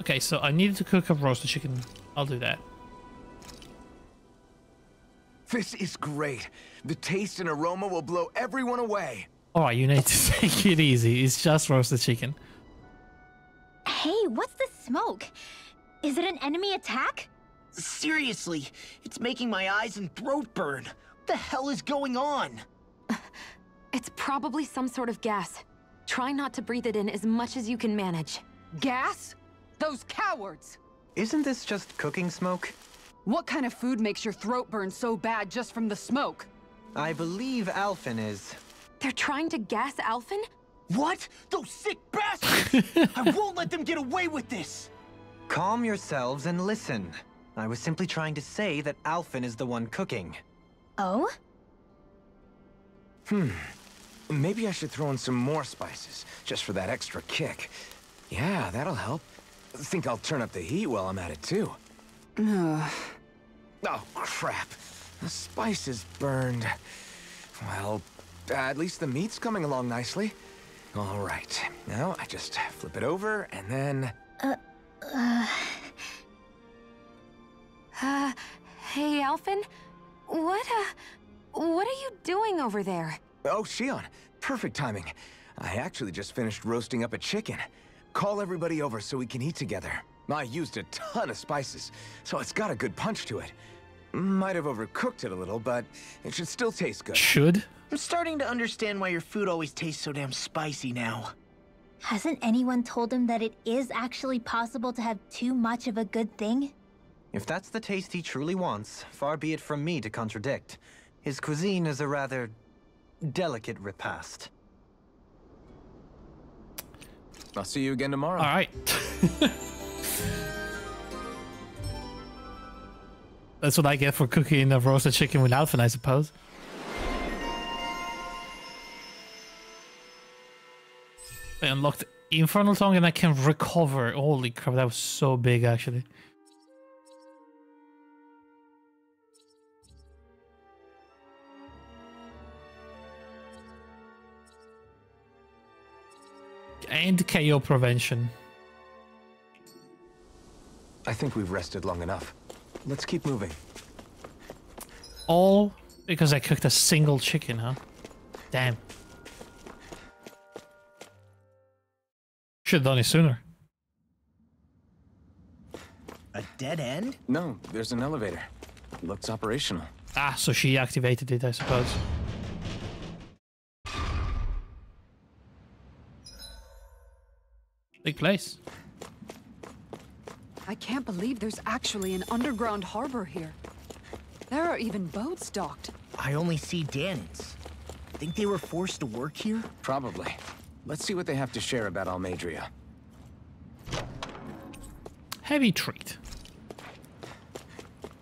Okay, so I needed to cook up roasted chicken. I'll do that. This is great. The taste and aroma will blow everyone away. Alright, you need to take it easy. It's just roasted chicken. Hey, what's the smoke? Is it an enemy attack? Seriously, it's making my eyes and throat burn. What the hell is going on? It's probably some sort of gas. Try not to breathe it in as much as you can manage. Gas? Those cowards! Isn't this just cooking smoke? What kind of food makes your throat burn so bad just from the smoke? I believe Alphen is. They're trying to gas Alphen? What? Those sick bastards! I won't let them get away with this! Calm yourselves and listen. I was simply trying to say that Alphen is the one cooking. Oh? Maybe I should throw in some more spices, just for that extra kick. Yeah, that'll help. Think I'll turn up the heat while I'm at it, too. Oh, crap. The spice is burned. Well, at least the meat's coming along nicely. All right. Now, I just flip it over, and then... Hey, Alphen? What are you doing over there? Oh, Shion. Perfect timing. I actually just finished roasting up a chicken. Call everybody over so we can eat together. I used a ton of spices, so it's got a good punch to it. Might have overcooked it a little, but it should still taste good. Should? I'm starting to understand why your food always tastes so damn spicy now. Hasn't anyone told him that it is actually possible to have too much of a good thing? If that's the taste he truly wants, far be it from me to contradict. His cuisine is a rather delicate repast. I'll see you again tomorrow. All right. That's what I get for cooking a roasted chicken with Alphen, I suppose. I unlocked Infernal Tongue and I can recover. Holy crap, that was so big, actually. And KO prevention. I think we've rested long enough. Let's keep moving. All because I cooked a single chicken, huh? Damn. Should've done it sooner. A dead end? No, there's an elevator. Looks operational. Ah, so she activated it, I suppose. Big place. I can't believe there's actually an underground harbor here. There are even boats docked. I only see Dahnans. Think they were forced to work here? Probably. Let's see what they have to share about Almeidrea. Heavy treat.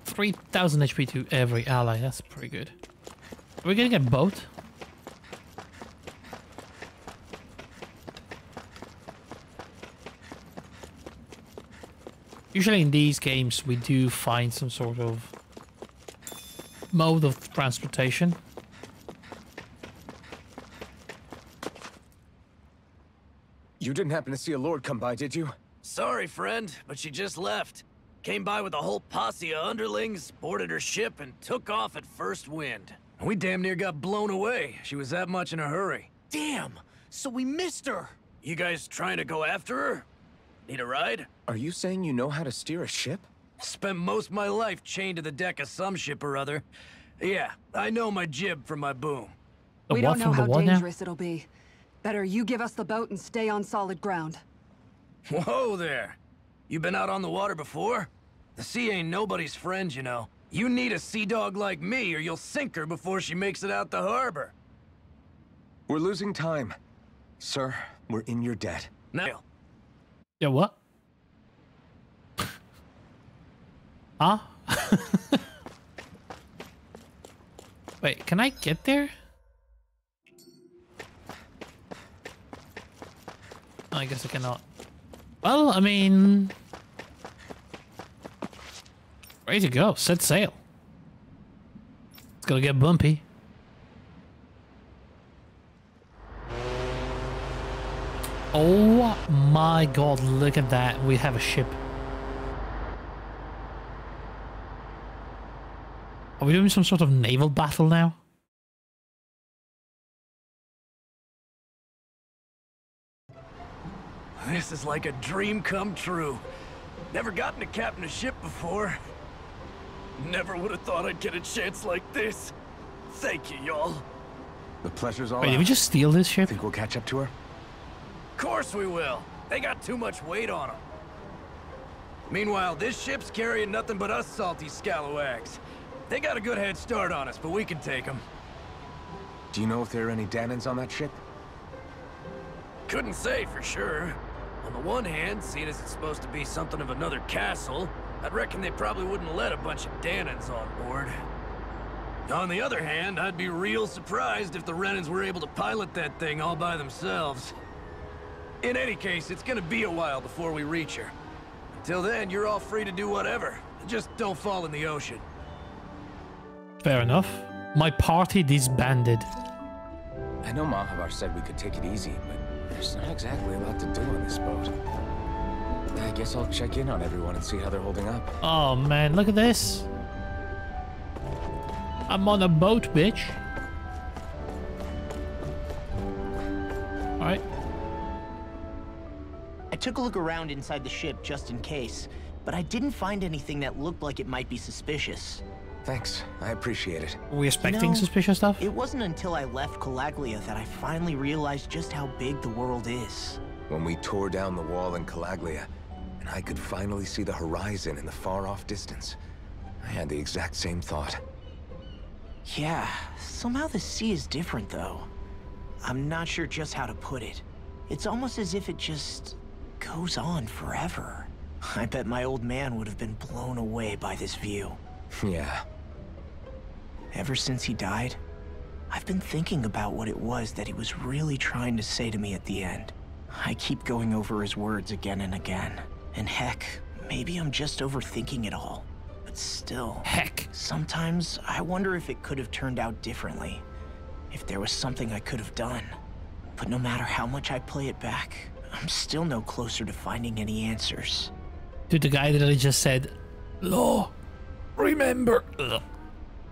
3000 HP to every ally. That's pretty good. Are we getting a boat? Usually in these games we do find some sort of mode of transportation. You didn't happen to see a lord come by, did you? Sorry, friend, but she just left. Came by with a whole posse of underlings, boarded her ship, and took off at first wind. We damn near got blown away. She was that much in a hurry. Damn! So we missed her! You guys trying to go after her? Need a ride? Are you saying you know how to steer a ship? Spent most of my life chained to the deck of some ship or other. Yeah, I know my jib from my boom. We don't know how dangerous it'll be. Better you give us the boat and stay on solid ground. Whoa there! You been out on the water before? The sea ain't nobody's friend, you know. You need a sea dog like me or you'll sink her before she makes it out the harbor. We're losing time. Sir, we're in your debt. Now. Yeah, what? Huh? Wait, can I get there? I guess I cannot. Well, I mean... Ready to go. Set sail. It's gonna get bumpy. Oh my god, look at that. We have a ship. Are we doing some sort of naval battle now? This is like a dream come true. Never gotten to captain a ship before. Never would have thought I'd get a chance like this. Thank you, y'all. The pleasure's all Wait, out. did we just steal this ship? Think we'll catch up to her? Of course we will. They got too much weight on them. Meanwhile, this ship's carrying nothing but us salty scalawags. They got a good head start on us, but we can take them. Do you know if there are any Danans on that ship? Couldn't say for sure. On the one hand, seeing as it's supposed to be something of another castle, I'd reckon they probably wouldn't let a bunch of Danans on board. On the other hand, I'd be real surprised if the Renans were able to pilot that thing all by themselves. In any case, it's gonna be a while before we reach her. Until then, you're all free to do whatever. Just don't fall in the ocean. Fair enough. My party disbanded. I know Mahavar said we could take it easy, but there's not exactly a lot to do on this boat. I guess I'll check in on everyone and see how they're holding up. Oh man, look at this. I'm on a boat, bitch. Alright. I took a look around inside the ship just in case, but I didn't find anything that looked like it might be suspicious. Thanks, I appreciate it. Were we expecting suspicious stuff? It wasn't until I left Calaglia that I finally realized just how big the world is. When we tore down the wall in Calaglia, and I could finally see the horizon in the far-off distance, I had the exact same thought. Yeah, somehow the sea is different though. I'm not sure just how to put it. It's almost as if it just goes on forever. I bet my old man would have been blown away by this view. Yeah. Ever since he died, I've been thinking about what it was that he was really trying to say to me at the end. I keep going over his words again and again. And heck, maybe I'm just overthinking it all. But still, heck, sometimes I wonder if it could have turned out differently. If there was something I could have done. But no matter how much I play it back, I'm still no closer to finding any answers. Dude, the guy literally just said, Law, remember. Ugh.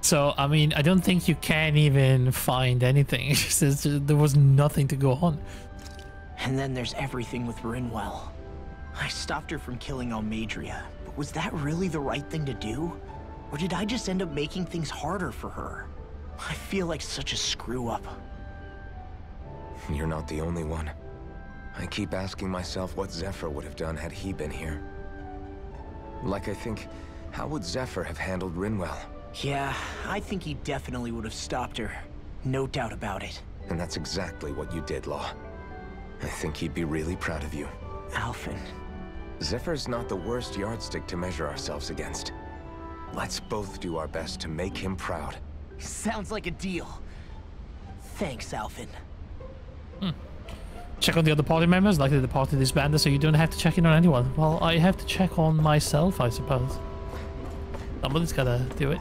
So, I mean, I don't think you can even find anything. It's just, there was nothing to go on. And then there's everything with Rinwell. I stopped her from killing Almadria, but was that really the right thing to do? Or did I just end up making things harder for her? I feel like such a screw-up. You're not the only one. I keep asking myself what Zephyr would have done had he been here. Like I think, how would Zephyr have handled Rinwell? Yeah, I think he definitely would have stopped her. No doubt about it. And that's exactly what you did, Law. I think he'd be really proud of you. Alphen. Zephyr's not the worst yardstick to measure ourselves against. Let's both do our best to make him proud. Sounds like a deal. Thanks, Alphen. Check on the other party members, likely the party disbanded, so you don't have to check in on anyone. Well, I have to check on myself, I suppose. Somebody's gotta do it.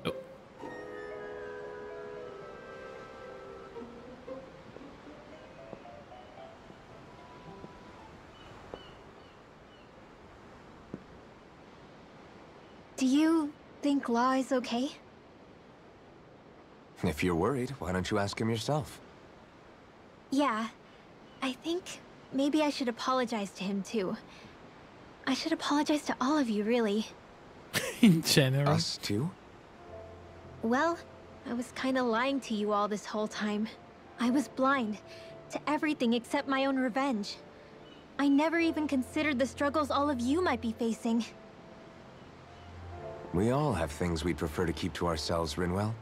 Oh. Do you think Law is okay? If you're worried, why don't you ask him yourself? Yeah. I think maybe I should apologize to him too. I should apologize to all of you, really. In general. Us too? Well, I was kinda lying to you all this whole time. I was blind to everything except my own revenge. I never even considered the struggles all of you might be facing. We all have things we'd prefer to keep to ourselves, Rinwell.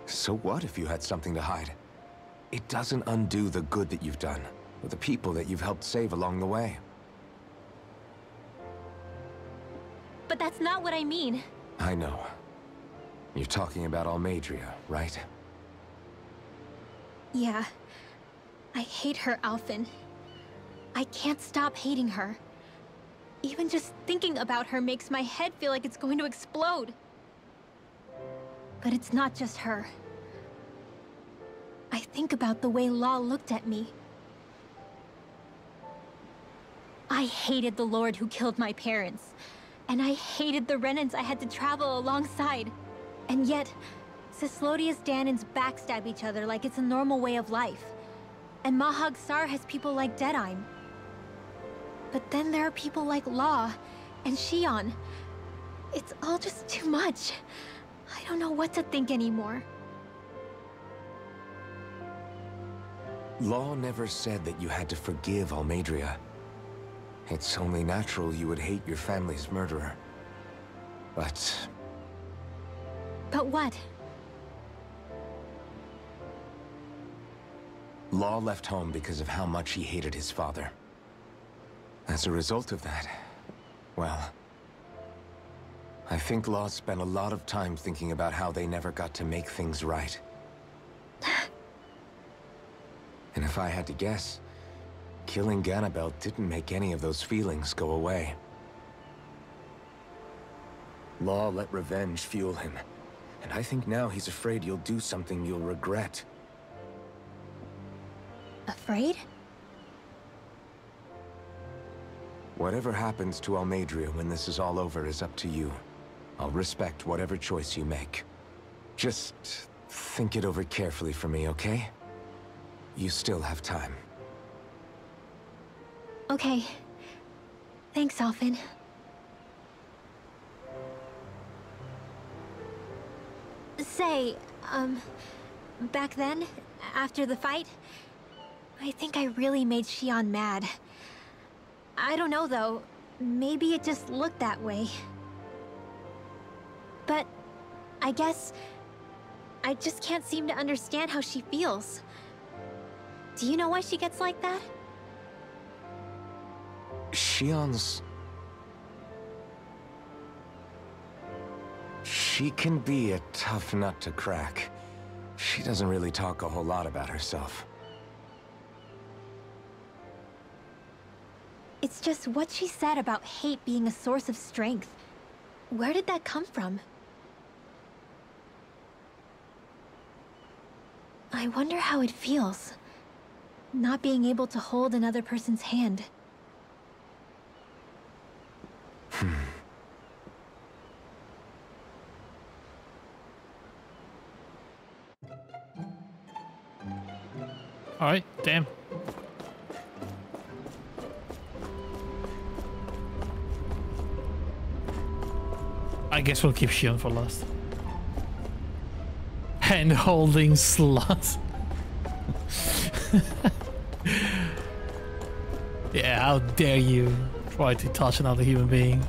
So what if you had something to hide? It doesn't undo the good that you've done, or the people that you've helped save along the way. But that's not what I mean. I know. You're talking about Almadria, right? Yeah. I hate her, Alphen. I can't stop hating her. Even just thinking about her makes my head feel like it's going to explode. But it's not just her. I think about the way Law looked at me. I hated the Lord who killed my parents. And I hated the Renans I had to travel alongside. And yet, Cyslodia's Danans backstab each other like it's a normal way of life. And Mahag Saar has people like Deadheim. But then there are people like Law and Shion. It's all just too much. I don't know what to think anymore. Law never said that you had to forgive Almeidrea. It's only natural you would hate your family's murderer. But... But what? Law left home because of how much he hated his father. As a result of that, well... I think Law spent a lot of time thinking about how they never got to make things right. And if I had to guess, killing Ganabel didn't make any of those feelings go away. Law let revenge fuel him, and I think now he's afraid you'll do something you'll regret. Afraid? Whatever happens to Almeidrea when this is all over is up to you. I'll respect whatever choice you make. Just think it over carefully for me, okay? You still have time. Okay. Thanks, Alphen. Say, back then, after the fight, I think I really made Xion mad. I don't know, though. Maybe it just looked that way. But I guess I just can't seem to understand how she feels. Do you know why she gets like that? Xion's... She can be a tough nut to crack. She doesn't really talk a whole lot about herself. It's just what she said about hate being a source of strength. Where did that come from? I wonder how it feels, not being able to hold another person's hand. Alright, damn. I guess we'll keep Xion for last. Hand-holding slut. Yeah, how dare you try to touch another human being.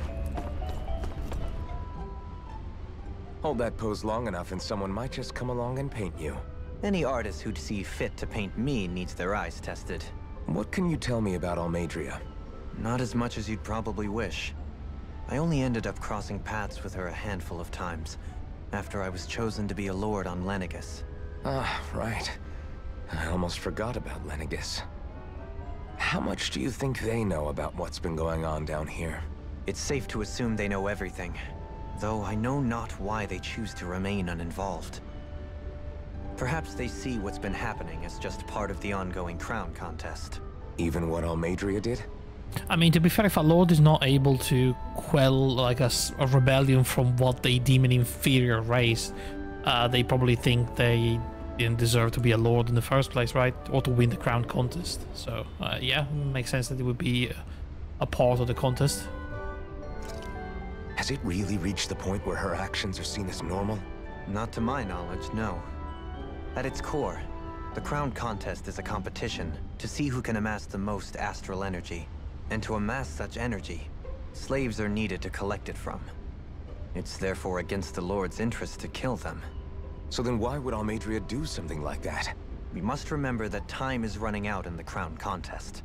Hold that pose long enough and someone might just come along and paint you. Any artist who'd see fit to paint me needs their eyes tested. What can you tell me about Almeidrea? Not as much as you'd probably wish. I only ended up crossing paths with her a handful of times, after I was chosen to be a lord on Lenegis. Ah, right. I almost forgot about Lenegis. How much do you think they know about what's been going on down here? It's safe to assume they know everything, though I know not why they choose to remain uninvolved. Perhaps they see what's been happening as just part of the ongoing crown contest. Even what Almeidrea did? I mean, to be fair, if a lord is not able to quell like a rebellion from what they deem an inferior race, they probably think they didn't deserve to be a lord in the first place, right? Or to win the crown contest. So, yeah, it makes sense that it would be a part of the contest. Has it really reached the point where her actions are seen as normal? Not to my knowledge, no. At its core, the crown contest is a competition to see who can amass the most astral energy. And to amass such energy, slaves are needed to collect it from. It's therefore against the Lord's interest to kill them. So then why would Almeidrea do something like that? We must remember that time is running out in the crown contest.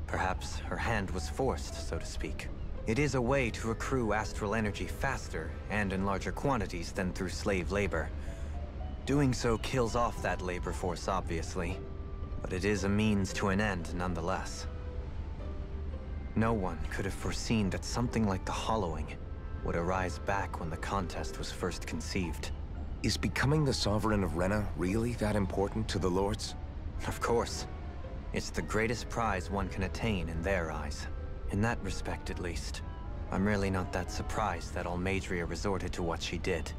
Perhaps her hand was forced, so to speak. It is a way to accrue astral energy faster and in larger quantities than through slave labor. Doing so kills off that labor force, obviously, but it is a means to an end nonetheless. No one could have foreseen that something like the Hollowing would arise back when the contest was first conceived. Is becoming the Sovereign of Rena really that important to the Lords? Of course. It's the greatest prize one can attain in their eyes. In that respect, at least. I'm really not that surprised that Almeidrea resorted to what she did,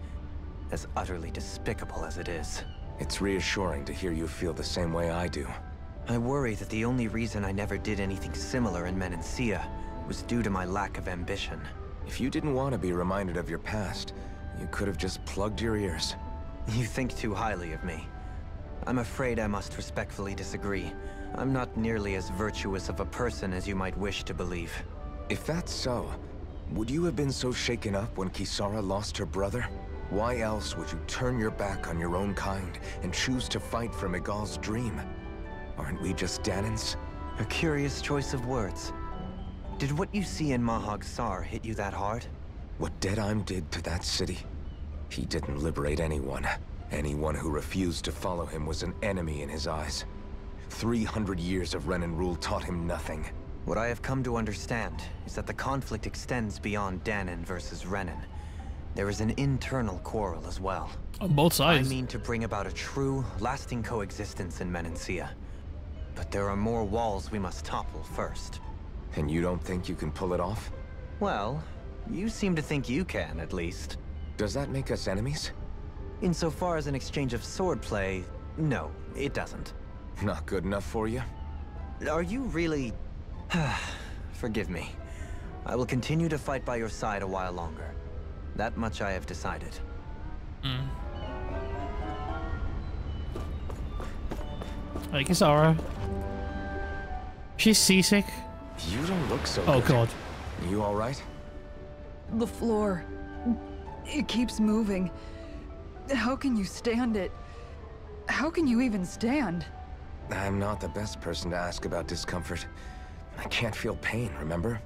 as utterly despicable as it is. It's reassuring to hear you feel the same way I do. I worry that the only reason I never did anything similar in Menancia was due to my lack of ambition. If you didn't want to be reminded of your past, you could have just plugged your ears. You think too highly of me. I'm afraid I must respectfully disagree. I'm not nearly as virtuous of a person as you might wish to believe. If that's so, would you have been so shaken up when Kisara lost her brother? Why else would you turn your back on your own kind and choose to fight for Miguel's dream? Aren't we just Dahnans? A curious choice of words. Did what you see in Mahag Saar hit you that hard? What Deadheim did to that city? He didn't liberate anyone. Anyone who refused to follow him was an enemy in his eyes. 300 years of Renan rule taught him nothing. What I have come to understand is that the conflict extends beyond Dahnan versus Renan. There is an internal quarrel as well. On both sides. I mean to bring about a true, lasting coexistence in Menancia. But there are more walls we must topple first. And you don't think you can pull it off? Well, you seem to think you can, at least. Does that make us enemies? Insofar as an exchange of swordplay, no, it doesn't. Not good enough for you? Are you really... Forgive me. I will continue to fight by your side a while longer. That much I have decided. Hey, Kisara. She's seasick. You don't look so Oh good. god. You alright? The floor. It keeps moving. How can you stand it? How can you even stand? I'm not the best person to ask about discomfort. I can't feel pain, remember?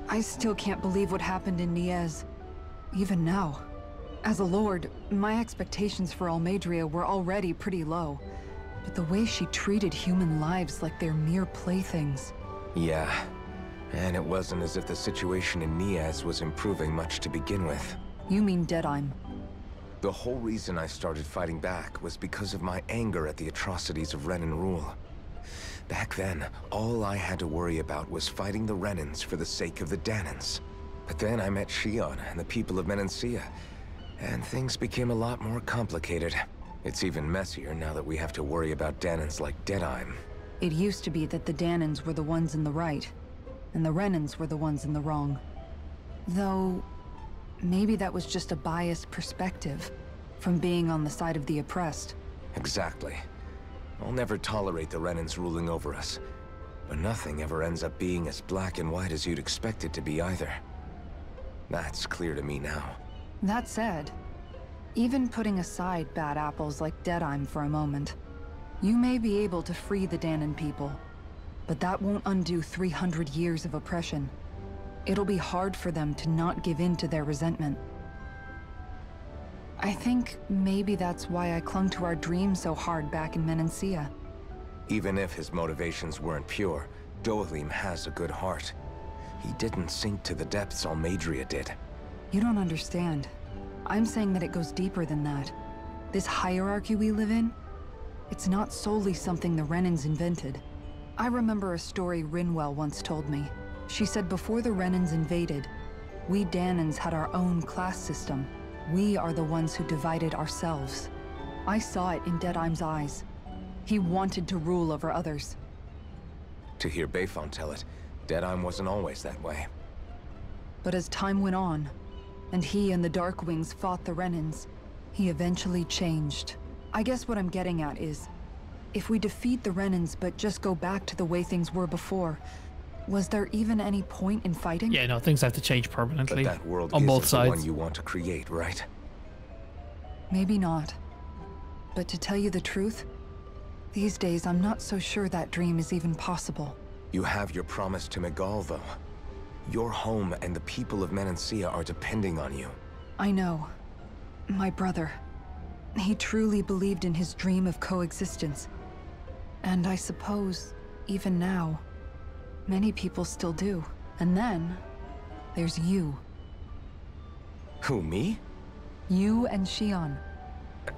I still can't believe what happened in Niez. Even now. As a lord, my expectations for Almeidrea were already pretty low. But the way she treated human lives like they're mere playthings. Yeah. And it wasn't as if the situation in Niez was improving much to begin with. You mean Deadheim? The whole reason I started fighting back was because of my anger at the atrocities of Renan rule. Back then, all I had to worry about was fighting the Renans for the sake of the Dahnans. But then I met Shion and the people of Menancia, and things became a lot more complicated. It's even messier now that we have to worry about Dahnans like Deadheim. It used to be that the Dahnans were the ones in the right, and the Renans were the ones in the wrong. Though, maybe that was just a biased perspective from being on the side of the oppressed. Exactly. I'll never tolerate the Renans ruling over us. But nothing ever ends up being as black and white as you'd expect it to be either. That's clear to me now. That said, even putting aside bad apples like Deadheim for a moment, you may be able to free the Dahnan people. But that won't undo 300 years of oppression. It'll be hard for them to not give in to their resentment. I think maybe that's why I clung to our dream so hard back in Menancia. Even if his motivations weren't pure, Dohalim has a good heart. He didn't sink to the depths Almeidrea did. You don't understand. I'm saying that it goes deeper than that. This hierarchy we live in, it's not solely something the Renans invented. I remember a story Rinwell once told me. She said before the Renans invaded, we Dahnans had our own class system. We are the ones who divided ourselves. I saw it in Deadheim's eyes. He wanted to rule over others. To hear Bayfon tell it, Deadheim wasn't always that way. But as time went on, and he and the Darkwings fought the Renans, he eventually changed. I guess what I'm getting at is, if we defeat the Renans but just go back to the way things were before, was there even any point in fighting? Yeah, no, things have to change permanently. But that world on both isn't the sides. one you want to create, right? Maybe not. But to tell you the truth, these days I'm not so sure that dream is even possible. You have your promise to Miguel, though. Your home and the people of Menancia are depending on you. I know. My brother. He truly believed in his dream of coexistence. And I suppose, even now, many people still do. And then, there's you. Who, me? You and Shion.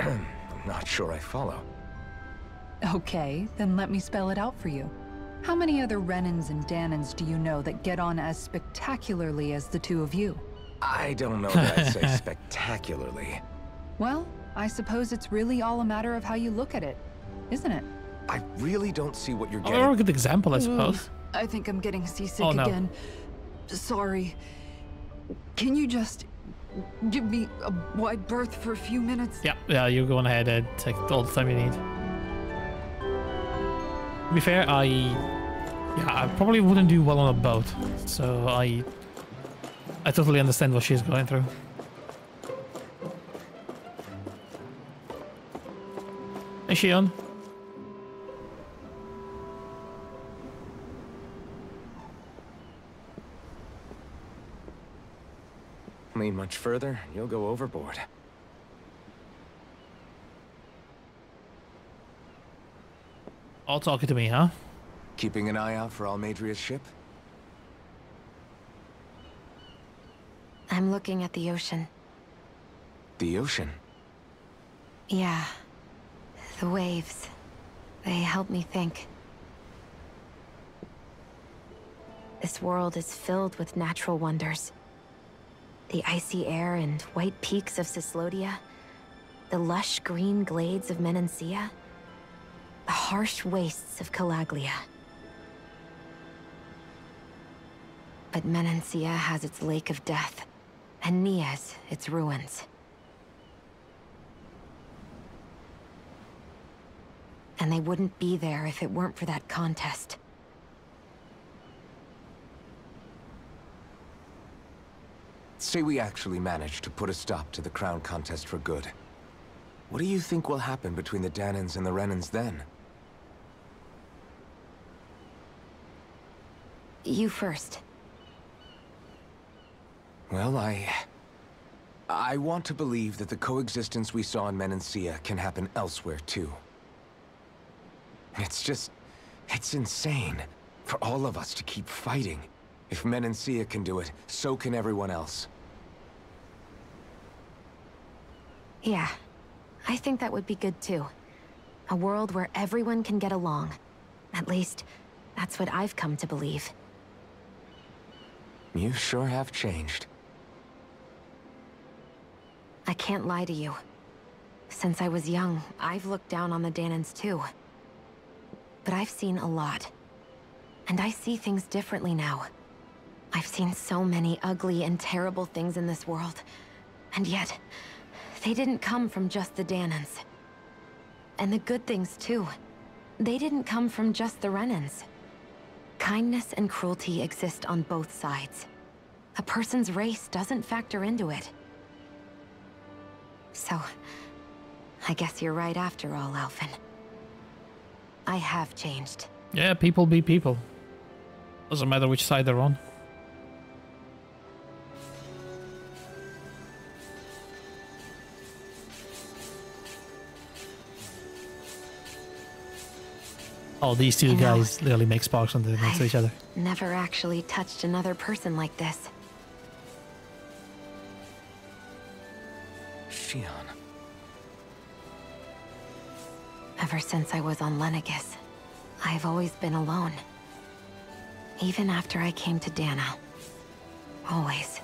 I'm not sure I follow. Okay, then let me spell it out for you. How many other Renans and Dahnans do you know that get on as spectacularly as the two of you? I don't know that I'd say spectacularly. Well, I suppose it's really all a matter of how you look at it, isn't it? I really don't see what you're Oh, getting. a good example, I suppose. I think I'm getting seasick Oh, no. again. Sorry. Can you just give me a wide berth for a few minutes? Yeah, you're going ahead and take all the time you need. To be fair, I probably wouldn't do well on a boat, so I totally understand what she's going through. Hey, Shion. Lean much further, you'll go overboard. All talking to me, huh? Keeping an eye out for Almeidria's ship? I'm looking at the ocean. The ocean? Yeah. The waves. They help me think. This world is filled with natural wonders. The icy air and white peaks of Cyslodia. The lush green glades of Menancia. The harsh wastes of Calaglia. But Menancia has its Lake of Death, and Nias its ruins. And they wouldn't be there if it weren't for that contest. Say we actually manage to put a stop to the crown contest for good. What do you think will happen between the Dahnans and the Renans then? You first. Well, I want to believe that the coexistence we saw in Menancia can happen elsewhere, too. It's insane for all of us to keep fighting. If Menancia can do it, so can everyone else. Yeah, I think that would be good too. A world where everyone can get along. At least, that's what I've come to believe. You sure have changed. I can't lie to you. Since I was young, I've looked down on the Dahnans too. But I've seen a lot. And I see things differently now. I've seen so many ugly and terrible things in this world. And yet, they didn't come from just the Dahnans. And the good things too. They didn't come from just the Renans. Kindness and cruelty exist on both sides. A person's race doesn't factor into it. So, I guess you're right after all, Alphen. I have changed. Yeah, people be people. Doesn't matter which side they're on. Oh, these two guys literally make sparks when they're next to each other. Never actually touched another person like this. Shion. Ever since I was on Lenegis, I've always been alone. Even after I came to Dahna. Always.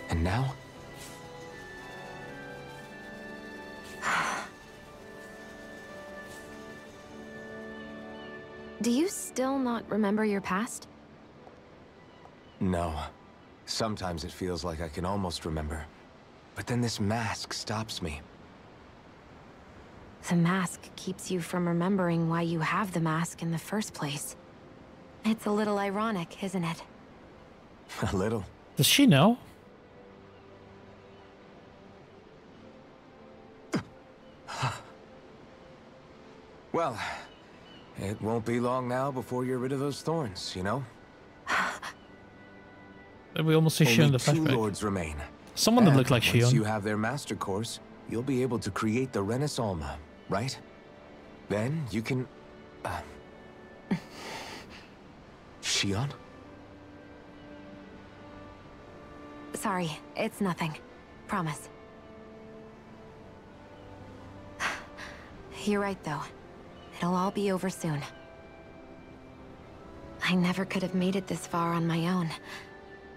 And now? Do you still not remember your past? No. Sometimes it feels like I can almost remember. But then this mask stops me. The mask keeps you from remembering why you have the mask in the first place. It's a little ironic, isn't it? A little. Does she know? Well, it won't be long now before you're rid of those thorns, you know? We almost see Shion in the Only two flashback. lords remain. Someone that looked like Once Shion. you have their master course, you'll be able to create the Renis Alma, right? Then you can... Shion? Sorry, it's nothing. Promise. You're right, though. It'll all be over soon. I never could have made it this far on my own.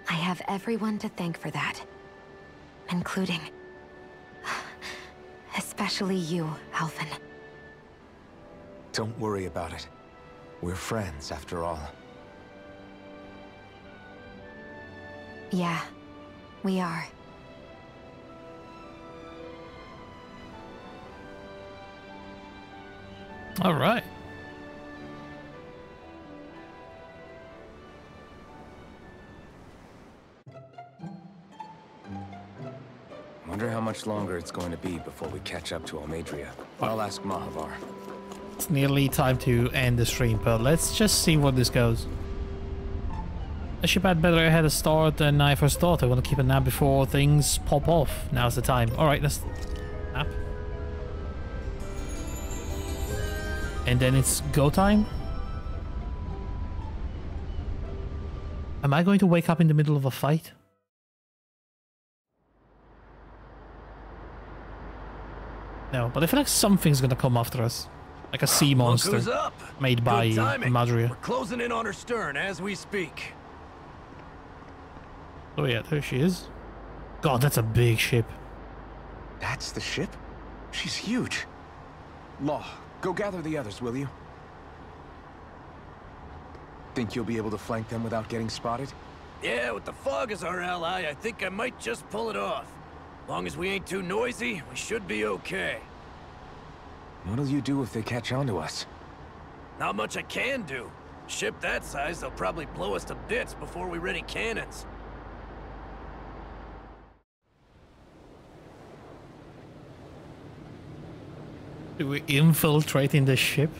I have everyone to thank for that. Including... especially you, Alphen. Don't worry about it. We're friends, after all. Yeah, we are. All right. Wonder how much longer it's going to be before we catch up to Almeidrea. I'll ask Mahavar. It's nearly time to end the stream, but let's just see where this goes. The ship had better had a start than I first thought. I want to keep a nap before things pop off. Now's the time. Alright, let's nap. And then it's go time. Am I going to wake up in the middle of a fight? No, but I feel like something's gonna come after us. Like a sea monster. Look who's up. Made by Madria. We're closing in on her stern as we speak. Oh yeah, there she is. God, that's a big ship. That's the ship? She's huge. Law, go gather the others, will you? Think you'll be able to flank them without getting spotted? Yeah, with the fog as our ally, I think I might just pull it off. Long as we ain't too noisy, we should be okay. What'll you do if they catch on to us? Not much I can do. Ship that size, they'll probably blow us to bits before we ready cannons. Do we infiltrate in the ship?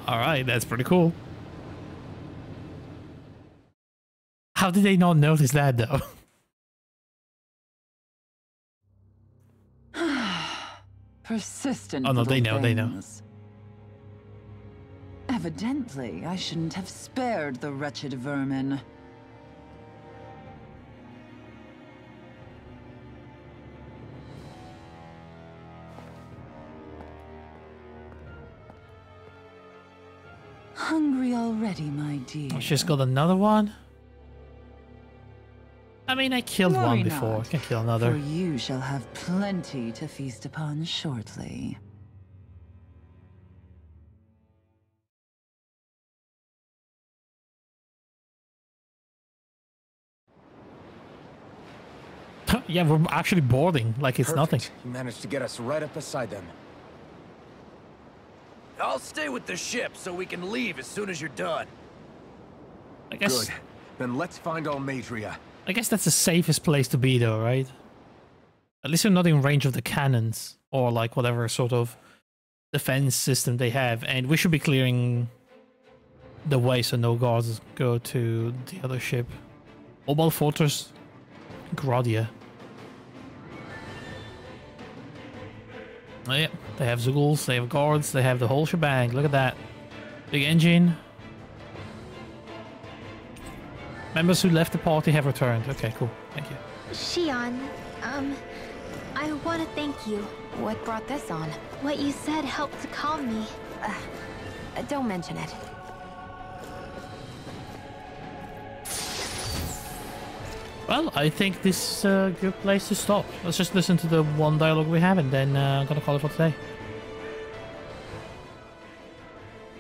Alright, that's pretty cool. How did they not notice that though? Persistent. Oh no, they know, things. they know. Evidently, I shouldn't have spared the wretched vermin. Hungry already, my dear. She's got another one. I mean, I killed Worry one before. not, I can kill another. For you shall have plenty to feast upon shortly. Yeah, we're actually boarding like it's nothing. You managed to get us right up beside them. I'll stay with the ship so we can leave as soon as you're done. I guess. Good. Then let's find Almeidrea. I guess that's the safest place to be, though, right? At least you're not in range of the cannons or like whatever sort of defense system they have, and we should be clearing the way so no guards go to the other ship. Mobile Fortress Gradia. Oh yeah, they have Zuguls, they have guards, they have the whole shebang. Look at that. Big engine. Members who left the party have returned. Okay, cool. Thank you. Shion, I want to thank you. What brought this on? What you said helped to calm me. Don't mention it. Well, I think this is a good place to stop. Let's just listen to the one dialogue we have and then I'm gonna call it for today.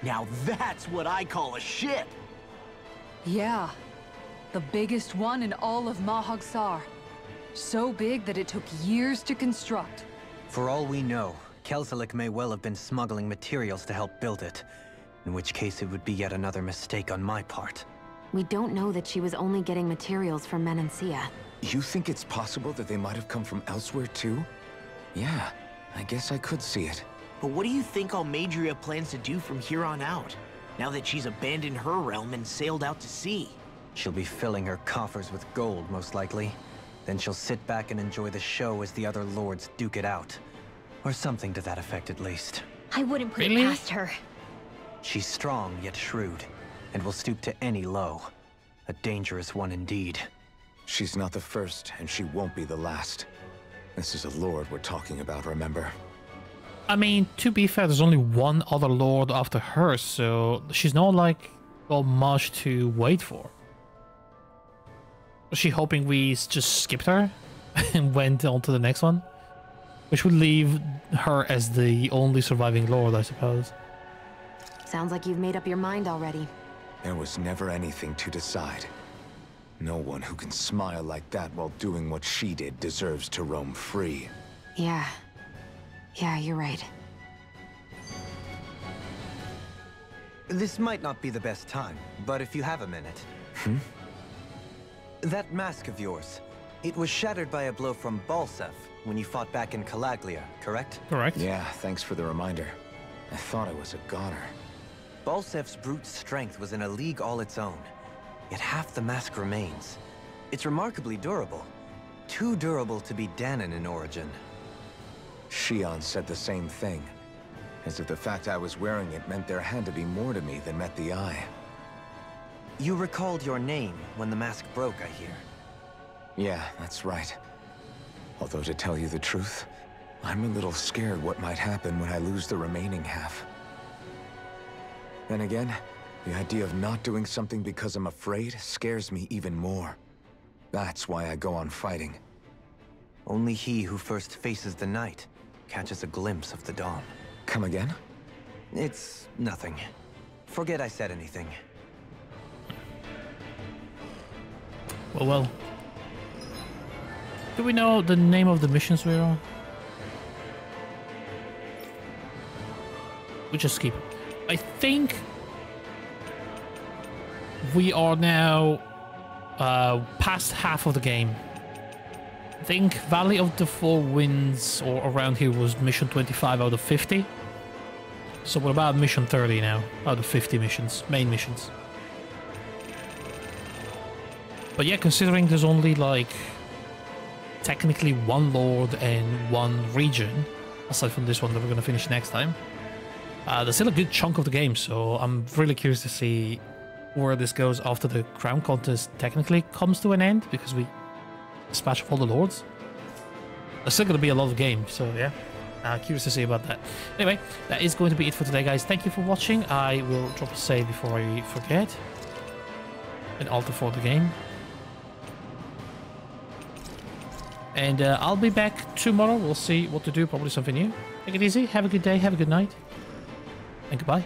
Now that's what I call a ship! Yeah. The biggest one in all of Mahag Saar. So big that it took years to construct. For all we know, Kelzelik may well have been smuggling materials to help build it. In which case it would be yet another mistake on my part. We don't know that she was only getting materials from Menancia. You think it's possible that they might have come from elsewhere too? Yeah, I guess I could see it. But what do you think Almeidrea plans to do from here on out? Now that she's abandoned her realm and sailed out to sea? She'll be filling her coffers with gold, most likely. Then she'll sit back and enjoy the show as the other lords duke it out. Or something to that effect, at least. I wouldn't put Really? it past her. She's strong, yet shrewd, and will stoop to any low. A dangerous one indeed. She's not the first, and she won't be the last. This is a lord we're talking about, remember? I mean, to be fair, there's only one other lord after her, so she's not like got much to wait for. Was she hoping we just skipped her and went on to the next one? Which would leave her as the only surviving lord, I suppose. Sounds like you've made up your mind already. There was never anything to decide. No one who can smile like that while doing what she did deserves to roam free. Yeah. Yeah, you're right. This might not be the best time, but if you have a minute. That mask of yours, it was shattered by a blow from Balseph when you fought back in Calaglia, correct? Correct. Yeah, thanks for the reminder. I thought I was a goner. Balseph's brute strength was in a league all its own. Yet half the mask remains. It's remarkably durable. Too durable to be Dahnan in origin. Shion said the same thing. As if the fact I was wearing it meant there had to be more to me than met the eye. You recalled your name when the mask broke, I hear. Yeah, that's right. Although to tell you the truth, I'm a little scared what might happen when I lose the remaining half. Then again, the idea of not doing something because I'm afraid scares me even more. That's why I go on fighting. Only he who first faces the night catches a glimpse of the dawn. Come again? It's nothing. Forget I said anything. Well. Do we know the name of the missions we're on? We just skip. I think we are now past half of the game. I think Valley of the Four Winds or around here was mission 25 out of 50. So we're about mission 30 now out of 50 missions, main missions. But yeah, considering there's only like technically one lord and one region, aside from this one that we're going to finish next time, there's still a good chunk of the game, so I'm really curious to see where this goes after the crown contest technically comes to an end, because we dispatch all the lords. There's still going to be a lot of games, so yeah, curious to see about that. Anyway, that is going to be it for today, guys. Thank you for watching. I will drop a save before I forget, and alter for the game. And I'll be back tomorrow. We'll see what to do, probably something new. Take it easy, have a good day, have a good night, and goodbye.